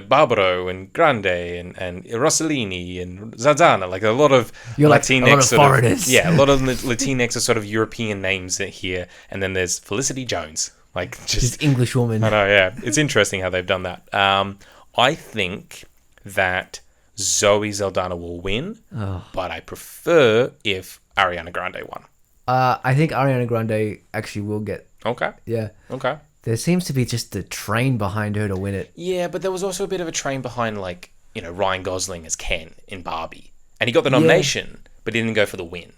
Barbaro and Grande and Rossellini and Zaldana, like a lot of Latinx
foreigners.
A lot of Latinx are sort of European names here, and then there's Felicity Jones, like just
English woman.
I know, yeah. It's interesting how they've done that. I think that Zoe Saldana will win, but I prefer if Ariana Grande won.
I think Ariana Grande actually will get.
Okay.
Yeah.
Okay.
There seems to be just a train behind her to win it.
Yeah, but there was also a bit of a train behind, Ryan Gosling as Ken in Barbie. And he got the nomination, but he didn't go for the win.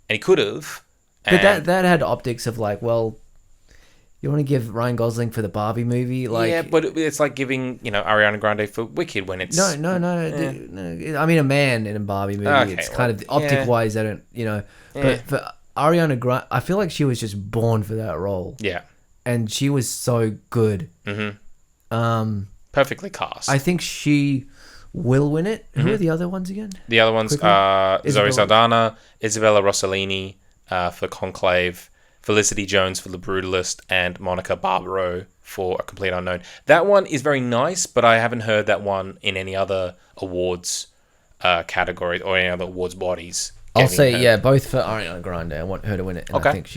And he could have.
But that had optics of like, well, you want to give Ryan Gosling for the Barbie movie? Like,
yeah, but it's like giving, Ariana Grande for Wicked when it's...
No. I mean, a man in a Barbie movie. Okay, it's kind of, optic-wise, I don't, But for Ariana Grande, I feel like she was just born for that role.
Yeah.
And she was so good.
Mm-hmm. Perfectly cast.
I think she will win it. Mm-hmm. Who are the other ones again?
The other ones are Zoe Saldana, Isabella Rossellini for Conclave, Felicity Jones for The Brutalist, and Monica Barbaro for A Complete Unknown. That one is very nice, but I haven't heard that one in any other awards category or any other awards bodies.
I'll say, both for Ariana Grande. I want her to win it. And
okay,
I think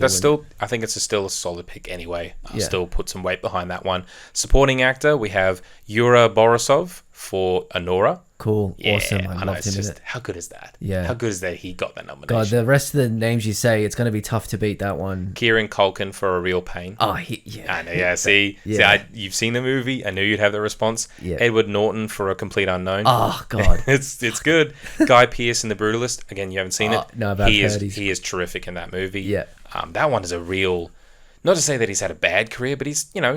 I think it's still a solid pick anyway. I'll still put some weight behind that one. Supporting actor, we have Yura Borisov for Anora.
Cool.
Yeah,
Awesome. I
know,
loved
it's
him in
just
it.
how good is that?
Yeah.
How good is that he got that
God,
nomination?
the rest of the names you say, it's going to be tough to beat that one.
Kieran Culkin for A Real Pain.
Oh, yeah.
I know, yeah. See,
Yeah.
you've seen the movie. I knew you'd have the response.
Yeah.
Edward Norton for A Complete Unknown.
Oh, God.
it's good. Guy Pearce in The Brutalist. Again, you haven't seen it.
No, but I've heard
he is terrific in that movie.
Yeah.
That one is a real. Not to say that he's had a bad career, but he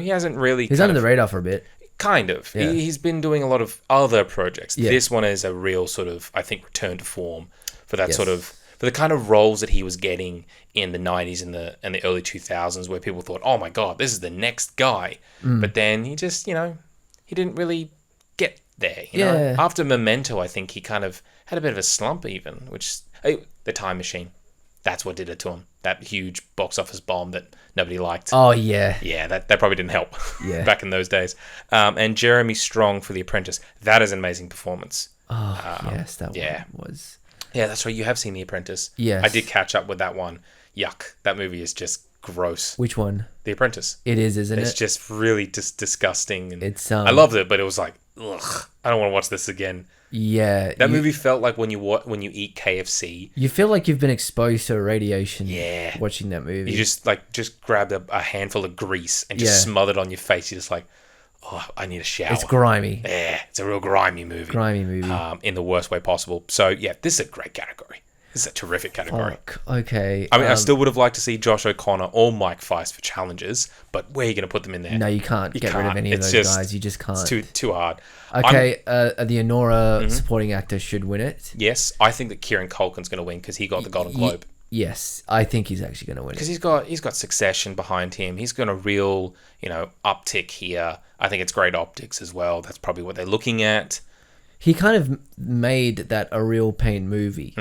hasn't really.
He's under the radar for a bit.
Kind of.
Yeah.
He's been doing a lot of other projects.
Yeah.
This one is a real sort of, I think, return to form for that
Yes.
sort of, for the kind of roles that he was getting in the 90s and the early 2000s, where people thought, oh my God, this is the next guy. But then he just, he didn't really get there. You know? After Memento, I think he kind of had a bit of a slump even, which, The Time Machine. That's what did it to him. That huge box office bomb that nobody liked.
Oh, yeah.
Yeah, that probably didn't help
Yeah.
back in those days. And Jeremy Strong for The Apprentice. That is an amazing performance.
Oh, yes, that one was...
Yeah, that's right. You have seen The Apprentice.
Yes.
I did catch up with that one. Yuck. That movie is just gross.
Which one?
The Apprentice.
It is, isn't
It's
it?
just really just disgusting. And
It's,
I loved it, but it was like, ugh, I don't want to watch this again.
Yeah.
That movie felt like when you eat KFC.
You feel like you've been exposed to radiation
Yeah.
watching that movie.
You just grabbed a handful of grease and just smothered on your face. You're just like, oh, I need a shower.
It's grimy.
Yeah, it's a real grimy movie.
Grimy movie.
In the worst way possible. So, yeah, this is a great category. This is a terrific category.
Fuck. Okay.
I mean, I still would have liked to see Josh O'Connor or Mike Feist for challenges, but where are you going to put them in there?
No, you can't get rid of any of
It's
those
just-
guys. You just can't.
It's too hard.
Okay, the Honora supporting actor should win it.
Yes, I think that Kieran Culkin's going to win because he got the Golden Globe.
Yes, I think he's actually going to win
Because
it.
he's got Succession behind him. He's got a real, uptick here. I think it's great optics as well. That's probably what they're looking at.
He kind of made that a real pain movie.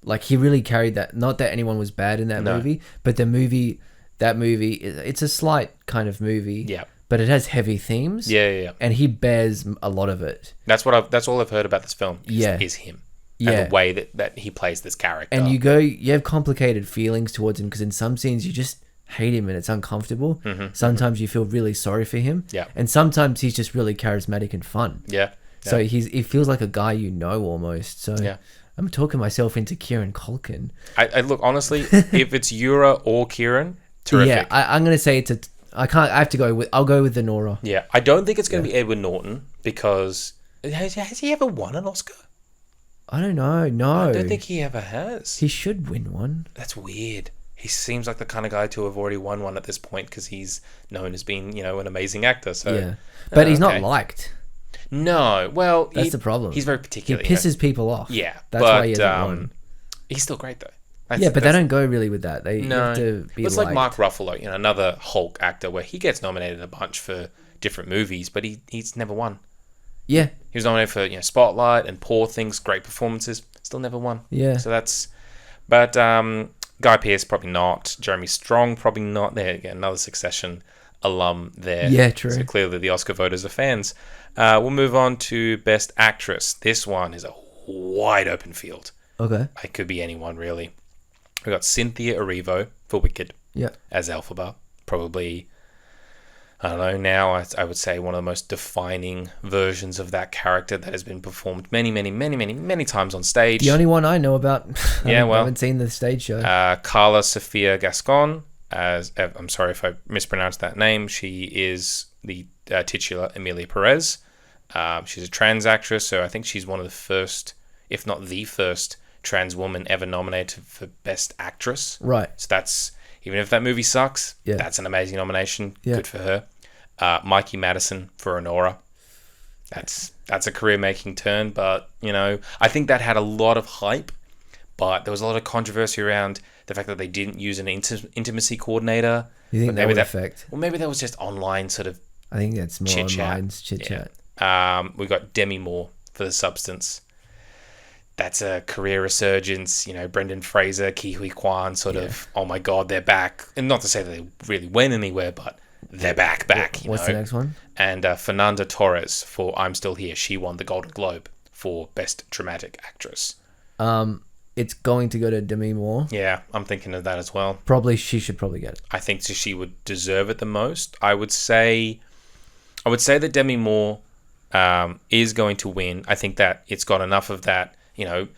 Like, he really carried that. Not that anyone was bad in that movie, but that movie, it's a slight kind of movie.
Yeah.
But it has heavy themes.
Yeah.
And he bears a lot of it.
That's all I've heard about this film. Is him.
Yeah.
And the way that he plays this character.
And you have complicated feelings towards him because in some scenes you just hate him and it's uncomfortable. Sometimes you feel really sorry for him.
Yeah.
And sometimes he's just really charismatic and fun.
Yeah.
So he feels like a guy almost. So
Yeah.
I'm talking myself into Kieran Culkin.
I look, honestly, if it's Yura or Kieran, terrific.
Yeah, I'm gonna say I'll go with the Nora.
Yeah, I don't think it's going to be Edward Norton because has he ever won an Oscar?
I don't know. No,
I don't think he ever has.
he should win one.
That's weird. He seems like the kind of guy to have already won one at this point because he's known as being, an amazing actor. So
Yeah, but he's
okay.
not liked.
No, well,
That's the problem.
He's very
He
particular.
pisses people off.
Yeah,
that's why he hasn't won.
He's still great though.
Yeah, but they don't go really with that. They have to be
it's
liked.
like Mark Ruffalo, another Hulk actor, where he gets nominated a bunch for different movies, but he's never won.
Yeah,
He was nominated for Spotlight and Poor Things, great performances, still never won.
Yeah.
So that's, but Guy Pearce probably not, Jeremy Strong probably not. There again, another Succession alum there.
Yeah, true.
So clearly the Oscar voters are fans. We'll move on to Best Actress. This one is a wide open field.
okay.
It could be anyone really. We got Cynthia Erivo for Wicked.
Yeah.
As Elphaba. Probably, I don't know, now I would say one of the most defining versions of that character that has been performed many times on stage.
The only one I know about.
Yeah,
I
well.
haven't seen the stage show.
Carla Sofia Gascon, as I'm sorry if I mispronounced that name. She is the titular Emilia Perez. She's a trans actress, so I think she's one of the first, if not the first, trans woman ever nominated for Best Actress.
Right.
So that's, even if that movie sucks,
Yeah.
that's an amazing nomination.
Yeah.
Good for her. Mikey Madison for Honora. That's a career-making turn, but, I think that had a lot of hype, but there was a lot of controversy around the fact that they didn't use an intimacy coordinator.
You think
But
that
maybe
would affect?
Well, maybe that was just online sort of
I think that's more
chit-chat.
online chit-chat.
we got Demi Moore for The Substance. That's a career resurgence. Brendan Fraser, Ke Huy Quan, sort of, oh my God, they're back. And not to say that they really went anywhere, but they're back.
What's the next one?
And Fernanda Torres for I'm Still Here. She won the Golden Globe for Best Dramatic Actress.
It's going to go to Demi Moore.
Yeah, I'm thinking of that as well.
She should probably get it.
I think she would deserve it the most. I would say that Demi Moore is going to win. I think that it's got enough of that,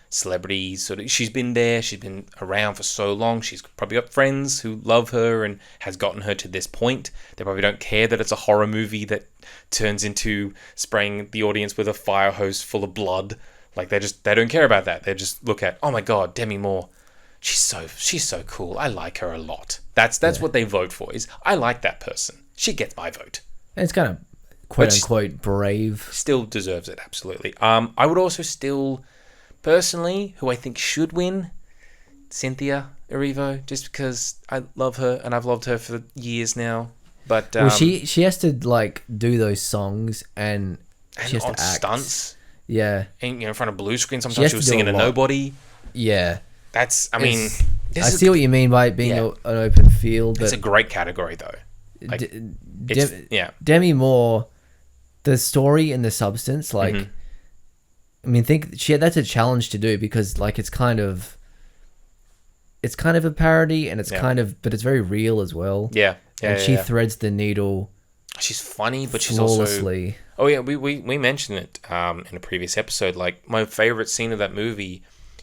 celebrity sort of. She's been there. She's been around for so long. She's probably got friends who love her and has gotten her to this point. They probably don't care that it's a horror movie that turns into spraying the audience with a fire hose full of blood. Like they don't care about that. They just look at, oh my God, Demi Moore. She's so cool. I like her a lot. That's what they vote for. Is I like that person. She gets my vote.
And it's kind of quote unquote brave.
Still deserves it, absolutely. I would also still, personally, who I think should win, Cynthia Erivo, just because I love her and I've loved her for years now. But
well, she has to like do those songs and she has
on
to act.
Stunts.
Yeah.
And in front of blue screen, sometimes she was singing to
lot.
Nobody.
Yeah.
That's, I
see what you mean by it being an open field. But
it's a great category, though. Like,
Demi Moore, the story and the substance, like, I mean, that's a challenge to do because, like, it's kind of a parody and it's but it's very real as well.
Yeah.
And she threads the needle.
She's funny, but she's
flawlessly.
Also... Oh, yeah, we mentioned it in a previous episode. Like, my favorite scene of that movie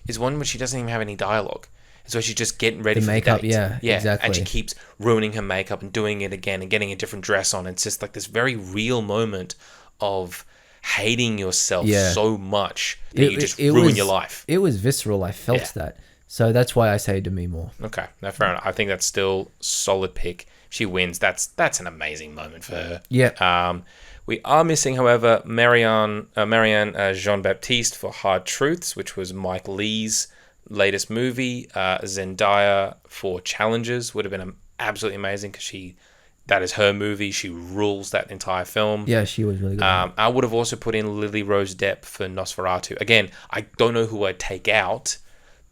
is one where she doesn't even have any dialogue. It's where she's just getting ready for
makeup,
the date.
yeah, exactly.
And she keeps ruining her makeup and doing it again and getting a different dress on. It's just like this very real moment of hating yourself so much that you just ruin your life.
It was visceral. I felt that. So that's why I say Demi Moore.
Okay, no, fair enough. I think that's still solid pick. She wins. That's an amazing moment for her.
Yeah.
We are missing, however, Marianne Jean-Baptiste for Hard Truths, which was Mike Leigh's latest movie. Zendaya for Challenges would have been absolutely amazing because that is her movie. She rules that entire film.
Yeah, she was really good.
I would have also put in Lily Rose Depp for Nosferatu. Again, I don't know who I'd take out,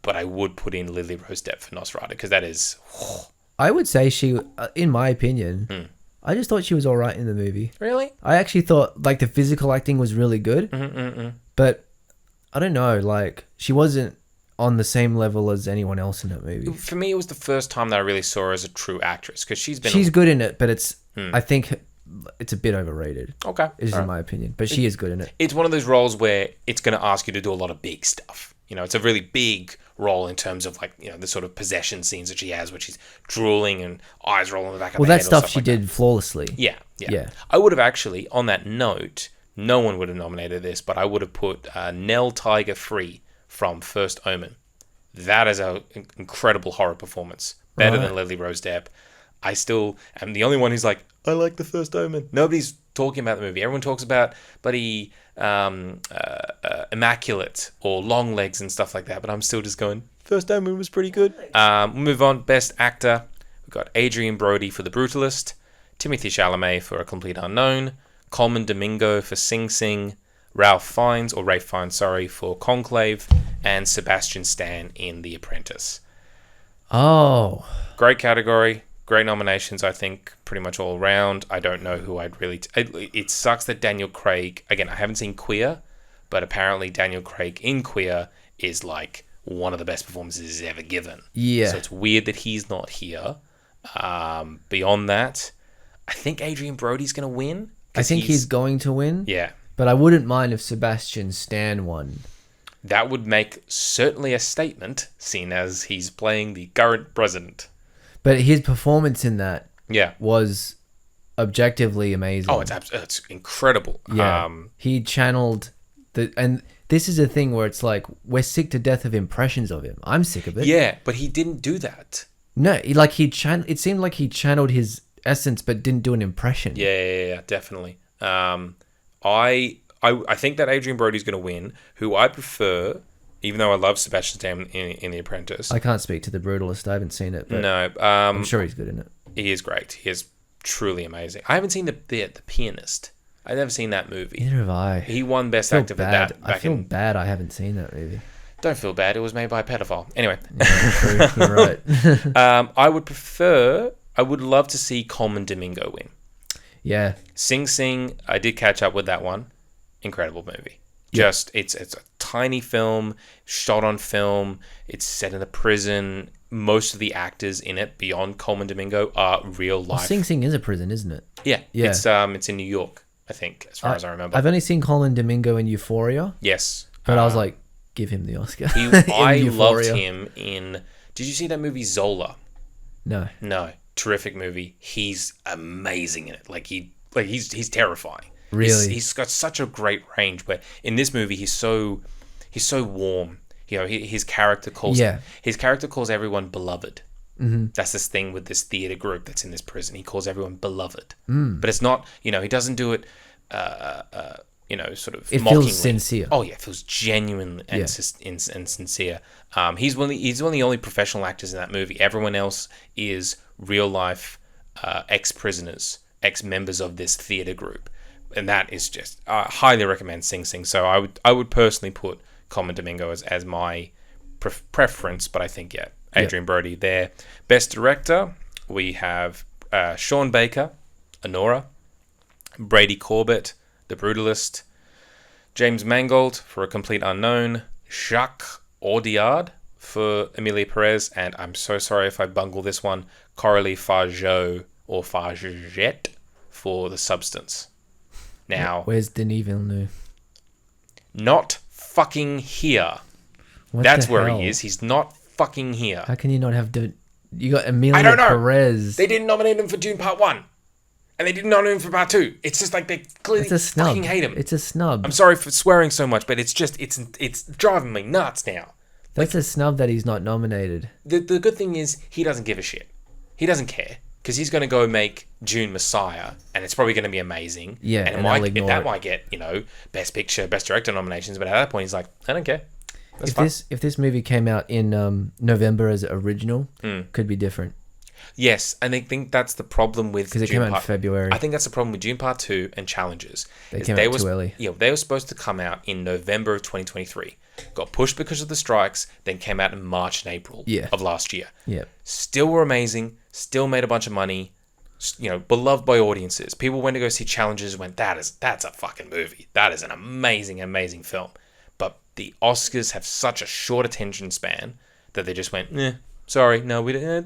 but I would put in Lily Rose Depp for Nosferatu because that is...
I would say she, in my opinion, I just thought she was all right in the movie.
Really?
I actually thought, like, the physical acting was really good. But, I don't know, like, she wasn't on the same level as anyone else in that movie.
For me, it was the first time that I really saw her as a true actress because she's
good in it, but it's I think it's a bit overrated.
Okay.
Is in my opinion. But she is good in it.
It's one of those roles where it's going to ask you to do a lot of big stuff. It's a really big role in terms of, like, the sort of possession scenes that she has where she's drooling and eyes rolling the back of her head.
Well, that stuff she did flawlessly.
Yeah. I would have actually, on that note, no one would have nominated this, but I would have put Nell Tiger Free from First Omen. That is an incredible horror performance. Better than Lily Rose Depp. I still am the only one who's like, I like the First Omen. Nobody's talking about the movie. Everyone talks about bloody Immaculate or Long Legs and stuff like that, but I'm still just going, First Omen was pretty good. We'll move on. Best Actor. We've got Adrian Brody for The Brutalist, Timothée Chalamet for A Complete Unknown, Coleman Domingo for Sing Sing, Ralph Fiennes for Conclave, and Sebastian Stan in The Apprentice.
Oh.
Great category. Great nominations, I think, pretty much all around. I don't know who I'd really... It sucks that Daniel Craig... Again, I haven't seen Queer, but apparently Daniel Craig in Queer is, like, one of the best performances he's ever given.
Yeah.
So it's weird that he's not here. Beyond that, I think Adrian Brody's going to win.
I think he's going to win.
Yeah.
But I wouldn't mind if Sebastian Stan won.
That would make certainly a statement, seeing as he's playing the current president.
But his performance in that was objectively amazing.
Oh, it's incredible.
Yeah. He channeled and this is a thing where it's like, we're sick to death of impressions of him. I'm sick of it.
Yeah, but he didn't do that.
No, it seemed like he channeled his essence but didn't do an impression.
Yeah, definitely. I think that Adrian Brody's going to win, who I prefer, even though I love Sebastian Stan in The Apprentice.
I can't speak to The Brutalist. I haven't seen it. But
no.
I'm sure he's good in it.
He is great. He is truly amazing. I haven't seen The Pianist. I've never seen that movie.
Neither have I.
He won Best Actor for that.
I feel bad I haven't seen that movie.
Don't feel bad. It was made by a pedophile. Anyway.
Yeah, true. You're right.
I would love to see Coleman Domingo win.
Yeah.
Sing Sing, I did catch up with that one. Incredible movie. Just, it's a tiny film, shot on film. It's set in a prison. Most of the actors in it, beyond Coleman Domingo, are real life.
Well, Sing Sing is a prison, isn't it?
Yeah. It's in New York. I think, as far as I remember.
I've only seen Colin Domingo in Euphoria,
Yes.
but I was like, give him the Oscar.
I loved
Euphoria.
him in... Did you see that movie Zola?
No.
No. Terrific movie. He's amazing in it. He's terrifying.
Really?
He's got such a great range, but in this movie he's so warm. You know, his character calls everyone beloved. Mm-hmm. That's this thing with this theater group that's in this prison. He calls everyone beloved, but it's not. You know, he doesn't do it. Sort of.
It
mockingly.
feels sincere.
Oh yeah, it feels genuine and sincere. He's one of the only professional actors in that movie. Everyone else is real life ex-prisoners, ex-members of this theater group, and that is just highly recommend Sing Sing. So I would personally put Colin Domingo as my preference, but I think Adrian Brody there. Best director, we have Sean Baker, Anora, Brady Corbett, The Brutalist, James Mangold for A Complete Unknown, Jacques Audiard for Emilia Perez, and I'm so sorry if I bungle this one, Coralie Fargeau or Fargette for The Substance. Now,
where's Denis Villeneuve?
Not fucking here.
What
That's
the
where
hell?
he is. He's not fucking here.
How can you not have you got Emilia
I don't know.
Perez?
They didn't nominate him for Dune Part 1. And they didn't nominate him for Part 2. It's just like they clearly
It's a snub.
fucking hate him.
It's a snub.
I'm sorry for swearing so much, but it's driving me nuts now.
That's a snub that he's not nominated.
The good thing is he doesn't give a shit. He doesn't care. Because he's going to go make Dune Messiah, and it's probably going to be amazing.
Yeah,
and might get, Best Picture, Best Director nominations, but at that point he's like, I don't care. That's fine.
If this movie came out in November as original, could be different.
Yes, and I think that's the problem with
Because it came out in February.
I think that's the problem with Dune Part 2 and Challenges.
They came out too early.
Yeah, they were supposed to come out in November of 2023. Got pushed because of the strikes, then came out in March and April of last year.
Yeah.
Still were amazing, still made a bunch of money, beloved by audiences. People went to go see Challenges and went, that's a fucking movie. That is an amazing, amazing film. But the Oscars have such a short attention span that they just went, sorry, no, we don't.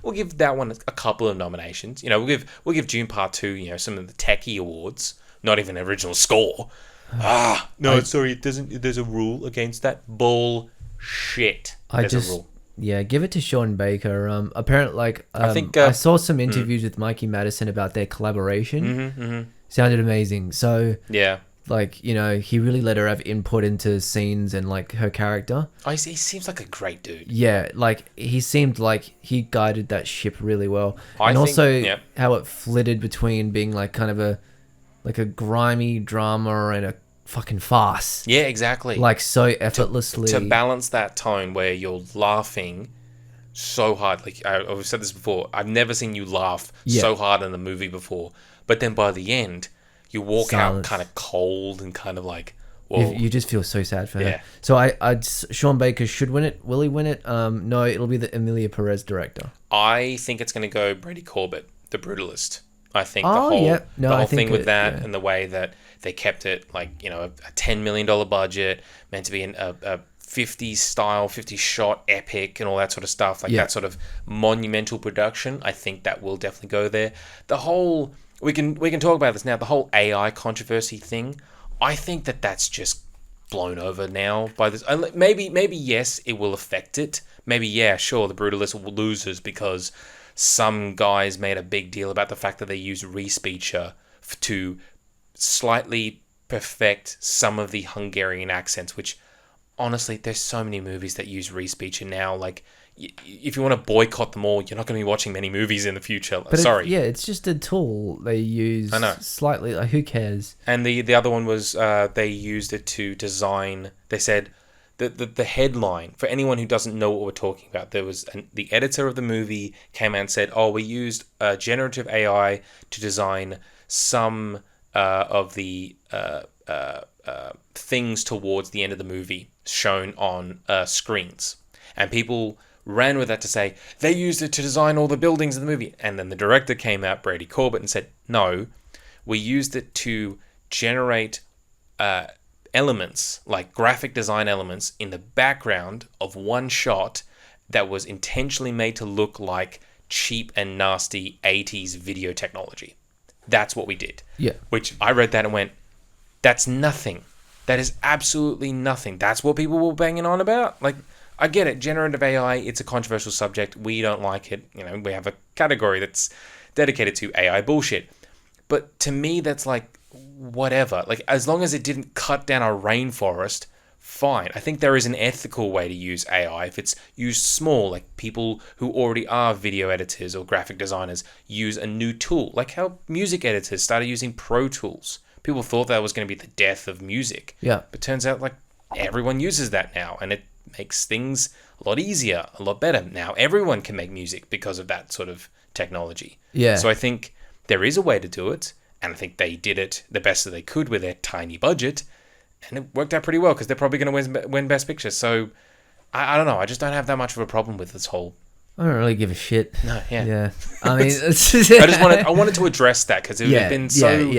We'll give that one a couple of nominations. We'll give Dune Part 2, some of the techie awards. Not even an original score. Sorry, it doesn't. There's a rule against that bullshit. There's a rule.
Yeah, give it to Sean Baker. Apparently,
I think
I saw some interviews with Mikey Madison about their collaboration. Sounded amazing. So
yeah.
He really let her have input into scenes and her character.
Oh, he seems like a great dude.
Yeah, he seemed like he guided that ship really well.
I think
how it flitted between being kind of a grimy drama and a fucking farce.
Yeah, exactly.
So effortlessly.
To balance that tone where you're laughing so hard. I've said this before. I've never seen you laugh so hard in a movie before. But then by the end, you walk out kind of cold and kind of whoa.
You just feel so sad for her. So Sean Baker should win it. Will he win it? No, it'll be the Emilia Perez director.
I think it's going to go Brady Corbett, The Brutalist. I think the whole thing with that and the way that they kept it a $10 million budget, meant to be a 50s style, 50s shot epic and all that sort of stuff, that sort of monumental production. I think that will definitely go there. The whole... We can talk about this now. The whole AI controversy thing, I think that's just blown over now by this. Maybe yes, it will affect it. Maybe sure, The Brutalist loses because some guys made a big deal about the fact that they used Respeecher to slightly perfect some of the Hungarian accents. Which, honestly, there's so many movies that use Respeecher now. If you want to boycott them all, you're not going to be watching many movies in the future.
But
sorry.
It's just a tool they use.
I know.
Slightly. Who cares?
And the other one was they used it to design. They said the headline, for anyone who doesn't know what we're talking about, there was the editor of the movie came out and said, we used generative AI to design some of the things towards the end of the movie shown on screens. And people ran with that to say, they used it to design all the buildings in the movie. And then the director came out, Brady Corbett, and said, no, we used it to generate elements, graphic design elements, in the background of one shot that was intentionally made to look like cheap and nasty 80s video technology. That's what we did.
Yeah.
Which I read that and went, that's nothing. That is absolutely nothing. That's what people were banging on about. Like, I get it. Generative AI, it's a controversial subject. We don't like it. You know, we have a category that's dedicated to AI bullshit. But to me, that's like, whatever. Like, as long as it didn't cut down a rainforest, fine. I think there is an ethical way to use AI if it's used small, like people who already are video editors or graphic designers use a new tool, like how music editors started using Pro Tools. People thought that was going to be the death of music.
Yeah.
But turns out like everyone uses that now, and it makes things a lot easier, a lot better. Now everyone can make music because of that sort of technology.
Yeah.
So I think there is a way to do it, and I think they did it the best that they could with their tiny budget. And it worked out pretty well because they're probably going to win Best Picture. So, I don't know. I just don't have that much of a problem with this whole...
I don't really give a shit.
No, yeah.
Yeah. I mean...
I wanted to address that because it had been so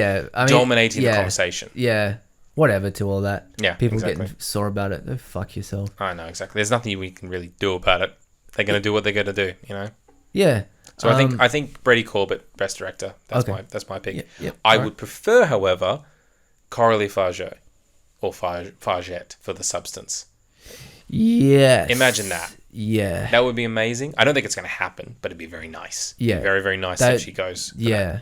dominating the conversation.
Yeah. Whatever to all that.
Yeah,
People
exactly.
getting sore about it. Oh, fuck yourself.
I know, exactly. There's nothing we can really do about it. They're going to do what they're going to do, you know?
Yeah.
So I think Brady Corbett, Best Director. That's my pick.
Yep.
I would prefer, however, Coralie Fargeat. Or Fargeat for The Substance.
Yes.
Imagine that.
Yeah.
That would be amazing. I don't think it's going to happen, but it'd be very nice.
Yeah.
Very, very nice if she goes.
Yeah.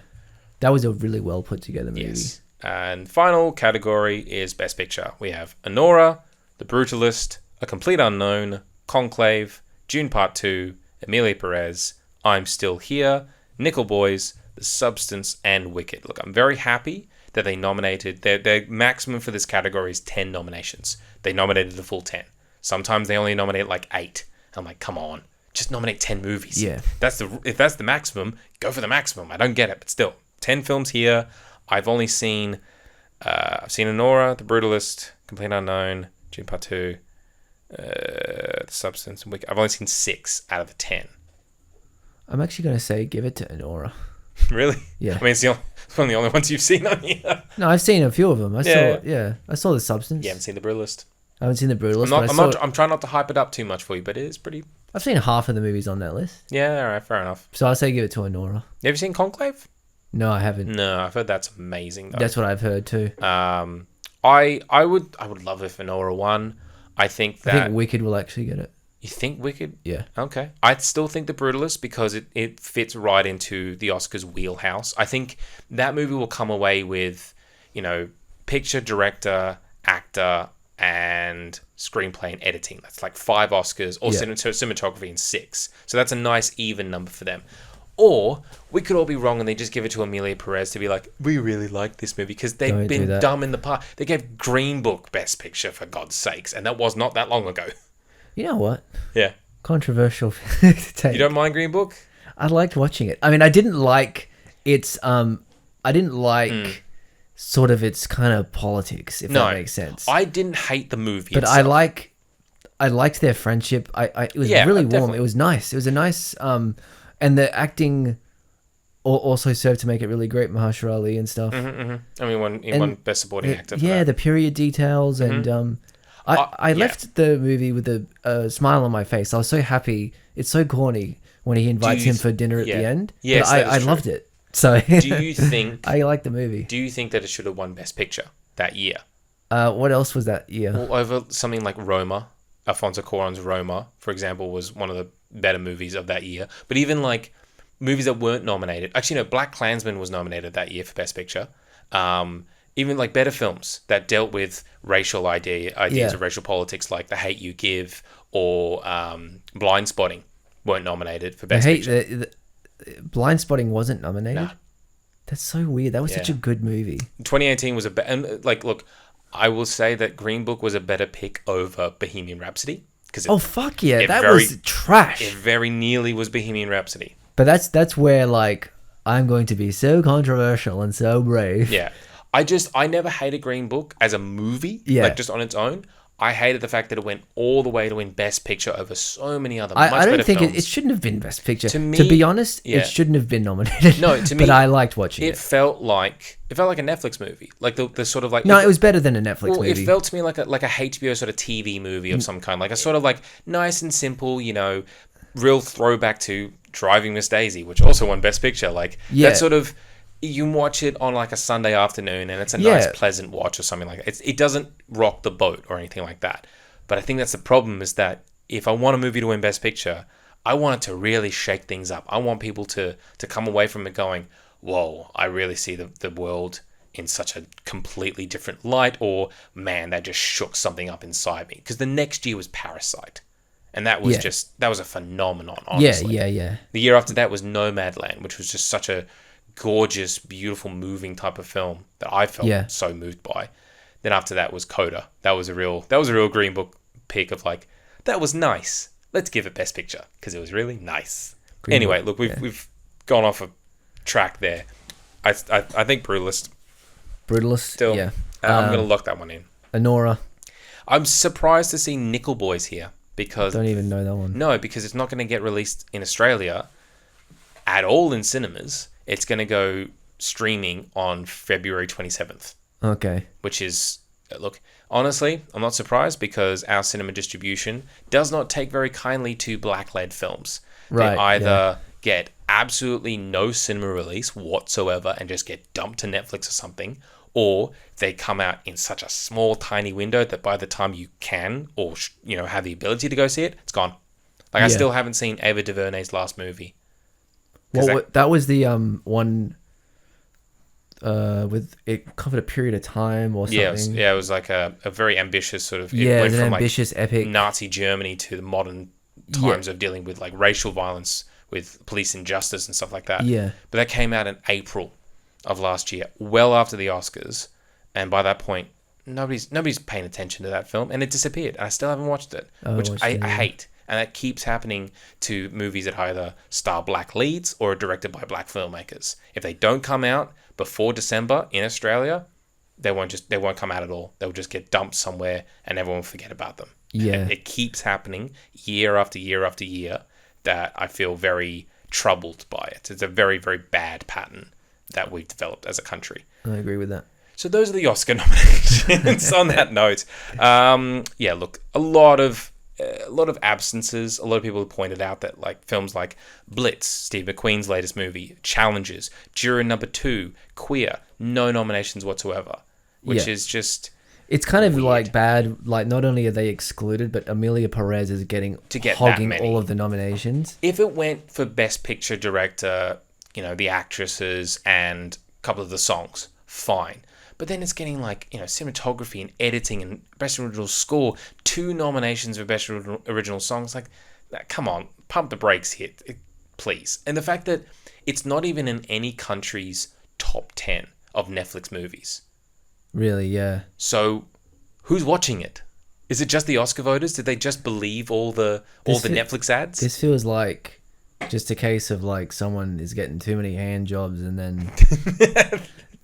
That was a really well put together movie.
Yes. And final category is Best Picture. We have Anora, The Brutalist, A Complete Unknown, Conclave, June Part 2, Emilia Perez, I'm Still Here, Nickel Boys, The Substance, and Wicked. Look, I'm very happy that they nominated, their maximum for this category is 10 nominations. They nominated the full 10. Sometimes they only nominate like 8. I'm like, come on, just nominate 10 movies.
Yeah.
If that's the maximum, go for the maximum. I don't get it, but still, 10 films here. I've only seen, Anora, The Brutalist, Complete Unknown, June Part 2, The Substance, and Wicked. I've only seen 6 out of the 10.
I'm actually going to say give it to Anora.
Really?
Yeah.
I mean, it's one of the only ones you've seen on here.
No, I've seen a few of them. I
Yeah.
saw The Substance.
You haven't seen The Brutalist.
I haven't seen The Brutalist.
I'm trying not to hype it up too much for you, but it is pretty...
I've seen half of the movies on that list.
Yeah, all right, fair enough.
So I'll say give it to Anora.
Have you seen Conclave?
No, I haven't.
No, I've heard that's amazing, though.
That's what I've heard too.
I would love if Anora won. I think
Wicked will actually get it.
You think Wicked?
Yeah.
Okay. I still think The Brutalist because it fits right into the Oscars wheelhouse. I think that movie will come away with, picture, director, actor, and screenplay and editing. That's like 5 Oscars, or cinematography and 6. So that's a nice even number for them. Or we could all be wrong and they just give it to Emilia Perez to be like, we really like this movie because they've been dumb in the past. They gave Green Book Best Picture, for God's sakes, and that was not that long ago.
You know what?
Yeah.
Controversial take.
You don't mind Green Book?
I liked watching it. I mean, I didn't like its sort of its kind of politics, if that makes sense.
I didn't hate the movie
but
itself.
I liked their friendship. It was really warm.
Definitely.
It was nice. It was a nice and the acting also served to make it really great. Mahershala Ali and stuff.
I mean, he won Best Supporting Actor for
yeah,
that.
the period details and I left the movie with a smile on my face. I was so happy. It's so corny when he invites him for dinner at the end.
Yes,
but I loved it. So
do you think...
I like the movie.
Do you think that it should have won Best Picture that year?
What else was that year?
Well, over something like Roma. Alfonso Cuarón's Roma, for example, was one of the better movies of that year. But even like movies that weren't nominated... Actually, no, Black Klansman was nominated that year for Best Picture. Even like better films that dealt with racial ideas of racial politics, like The Hate You Give or Blind Spotting, weren't nominated for Best Picture.
Blind Spotting wasn't nominated?
Nah.
That's so weird. That was such a good movie.
2018 was look, I will say that Green Book was a better pick over Bohemian Rhapsody.
Fuck yeah. That was trash.
It very nearly was Bohemian Rhapsody.
But that's where, like, I'm going to be so controversial and so brave.
Yeah. I never hated Green Book as a movie, like just on its own. I hated the fact that it went all the way to win Best Picture over so many other much
I don't
better
think
films.
it shouldn't have been Best Picture.
To me,
to be honest, it shouldn't have been nominated.
No, to me,
but I liked watching it.
It felt like a Netflix movie, like the sort of like.
No, it was better than a Netflix movie.
It felt to me like a HBO sort of TV movie of some kind, like a sort of like nice and simple, real throwback to Driving Miss Daisy, which also won Best Picture. Like that sort of. you can watch it on like a Sunday afternoon and it's a nice, pleasant watch or something like that. It doesn't rock the boat or anything like that. But I think that's the problem, is that if I want a movie to win Best Picture, I want it to really shake things up. I want people to come away from it going, whoa, I really see the world in such a completely different light, or man, that just shook something up inside me. Because the next year was Parasite. And that was that was a phenomenon, honestly.
Yeah.
The year after that was Nomadland, which was just such a gorgeous, beautiful, moving type of film that I felt so moved by. Then after that was Coda. That was a real Green Book pick of like, that was nice. Let's give it Best Picture because it was really nice. Anyway, look, we've gone off a track there. I think Brutalist. Still, I'm going to lock that one in.
Anora.
I'm surprised to see Nickel Boys here because...
Don't even know that one.
No, because it's not going to get released in Australia at all in cinemas. It's going to go streaming on February 27th.
Okay.
Which is... Look, honestly, I'm not surprised because our cinema distribution does not take very kindly to black-led films.
Right,
they either get absolutely no cinema release whatsoever and just get dumped to Netflix or something, or they come out in such a small, tiny window that by the time you can or have the ability to go see it, it's gone. Like I still haven't seen Ava DuVernay's last movie.
Well, that was the one with it covered a period of time or something.
It was like a very ambitious sort of.
It went from ambitious epic
Nazi Germany to the modern times of dealing with like racial violence, with police injustice and stuff like that.
Yeah.
But that came out in April of last year, well after the Oscars, and by that point, nobody's paying attention to that film, and it disappeared. And I still haven't watched it, which I hate. And that keeps happening to movies that either star black leads or are directed by black filmmakers. If they don't come out before December in Australia, they won't come out at all. They'll just get dumped somewhere, and everyone will forget about them.
Yeah,
and it keeps happening year after year after year. That I feel very troubled by it. It's a very, very bad pattern that we've developed as a country.
I agree with that.
So those are the Oscar nominations. On that note, look, a lot of absences. A lot of people have pointed out that like films like Blitz, Steve McQueen's latest movie, Challenges, Juror Number 2, Queer, no nominations whatsoever, which is just...
It's kind of
weird.
like bad. Like not only are they excluded, but Amelia Perez is hogging all of the nominations.
If it went for Best Picture Director, the actresses and a couple of the songs, fine. But then it's getting like cinematography and editing and Best Original Score, 2 nominations for Best Original Songs. Like, come on, pump the brakes here, please. And the fact that it's not even in any country's top 10 of Netflix movies.
Really, yeah.
So, who's watching it? Is it just the Oscar voters? Did they just believe all the Netflix ads?
This feels like just a case of like someone is getting too many hand jobs, and then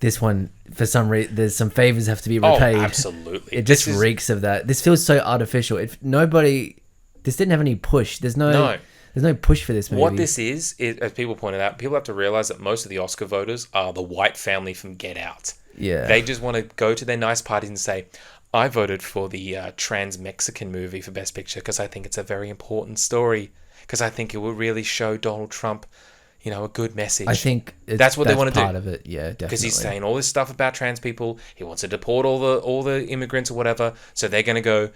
this one, for some reason, there's some favors have to be repaid.
Oh, absolutely.
It just reeks of that. This feels so artificial. This didn't have any push. There's no push for this movie.
What this is, as people pointed out, people have to realize that most of the Oscar voters are the white family from Get Out.
Yeah.
They just want to go to their nice parties and say, I voted for the trans-Mexican movie for Best Picture because I think it's a very important story, because I think it will really show Donald Trump, a good message.
I think
that's what they want to do.
Part of it, yeah, definitely.
Because he's saying all this stuff about trans people. He wants to deport all the immigrants or whatever. So they're going to go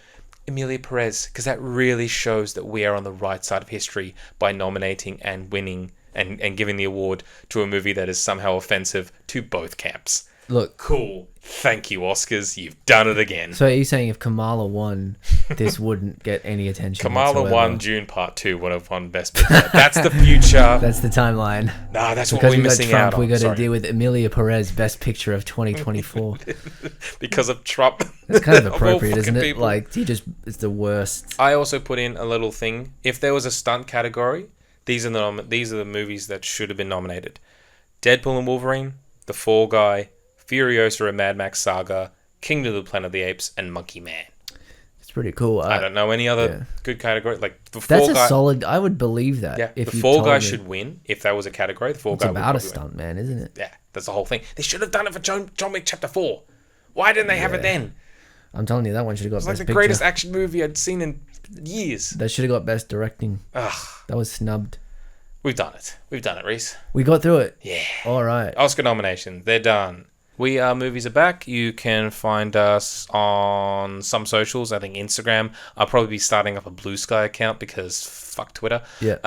Amelia Perez, because that really shows that we are on the right side of history by nominating and winning and giving the award to a movie that is somehow offensive to both camps.
Look,
cool. Thank you, Oscars. You've done it again.
So are you saying if Kamala won, this wouldn't get any attention?
Kamala won June Part 2 would have won Best Picture. That's the future.
That's the timeline.
Nah, that's what we're missing out on.
We got to deal with Amelia Perez, Best Picture of 2024.
Because of Trump.
It's kind of appropriate, isn't it? People. Like, it's the worst.
I also put in a little thing. If there was a stunt category, these are the movies that should have been nominated: Deadpool and Wolverine, The Fall Guy, Furiosa: A Mad Max Saga, Kingdom of the Planet of the Apes, and Monkey Man.
It's pretty cool.
I don't know any other good category. Like The Fall Guy.
That's a solid. I would believe that.
Yeah, The Fall Guy should win if that was a category. The Fall Guy.
It's about a stunt, man, isn't it?
Yeah, that's the whole thing. They should have done it for John Wick Chapter 4. Why didn't they have it then?
I'm telling you, that one should have got
It's
Best
like the
Picture.
greatest action movie I'd seen in years.
That should have got Best Directing.
Ugh.
That was snubbed.
We've done it. We've done it, Rhys.
We got through it.
Yeah.
All right.
Oscar nomination. They're done. We are Movies Are Back. You can find us on some socials. I think Instagram. I'll probably be starting up a Blue Sky account because fuck Twitter.
Yeah.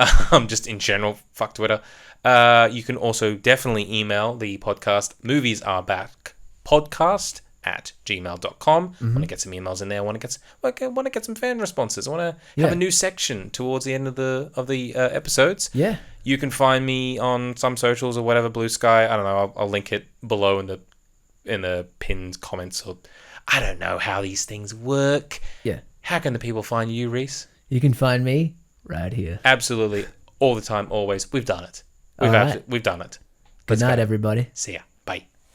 Just in general, fuck Twitter. You can also definitely email the podcast, moviesarebackpodcast@gmail.com. Want to get some emails in there. Want to get some fan responses. I want to have a new section towards the end of the episodes.
Yeah.
You can find me on some socials or whatever, Blue Sky. I don't know. I'll link it below in the pinned comments. Or I don't know how these things work.
Yeah.
How can the people find you, Rhys?
You can find me right here.
Absolutely, all the time, always. We've done it. We've done it.
Good night,
Let's go.
everybody.
See ya.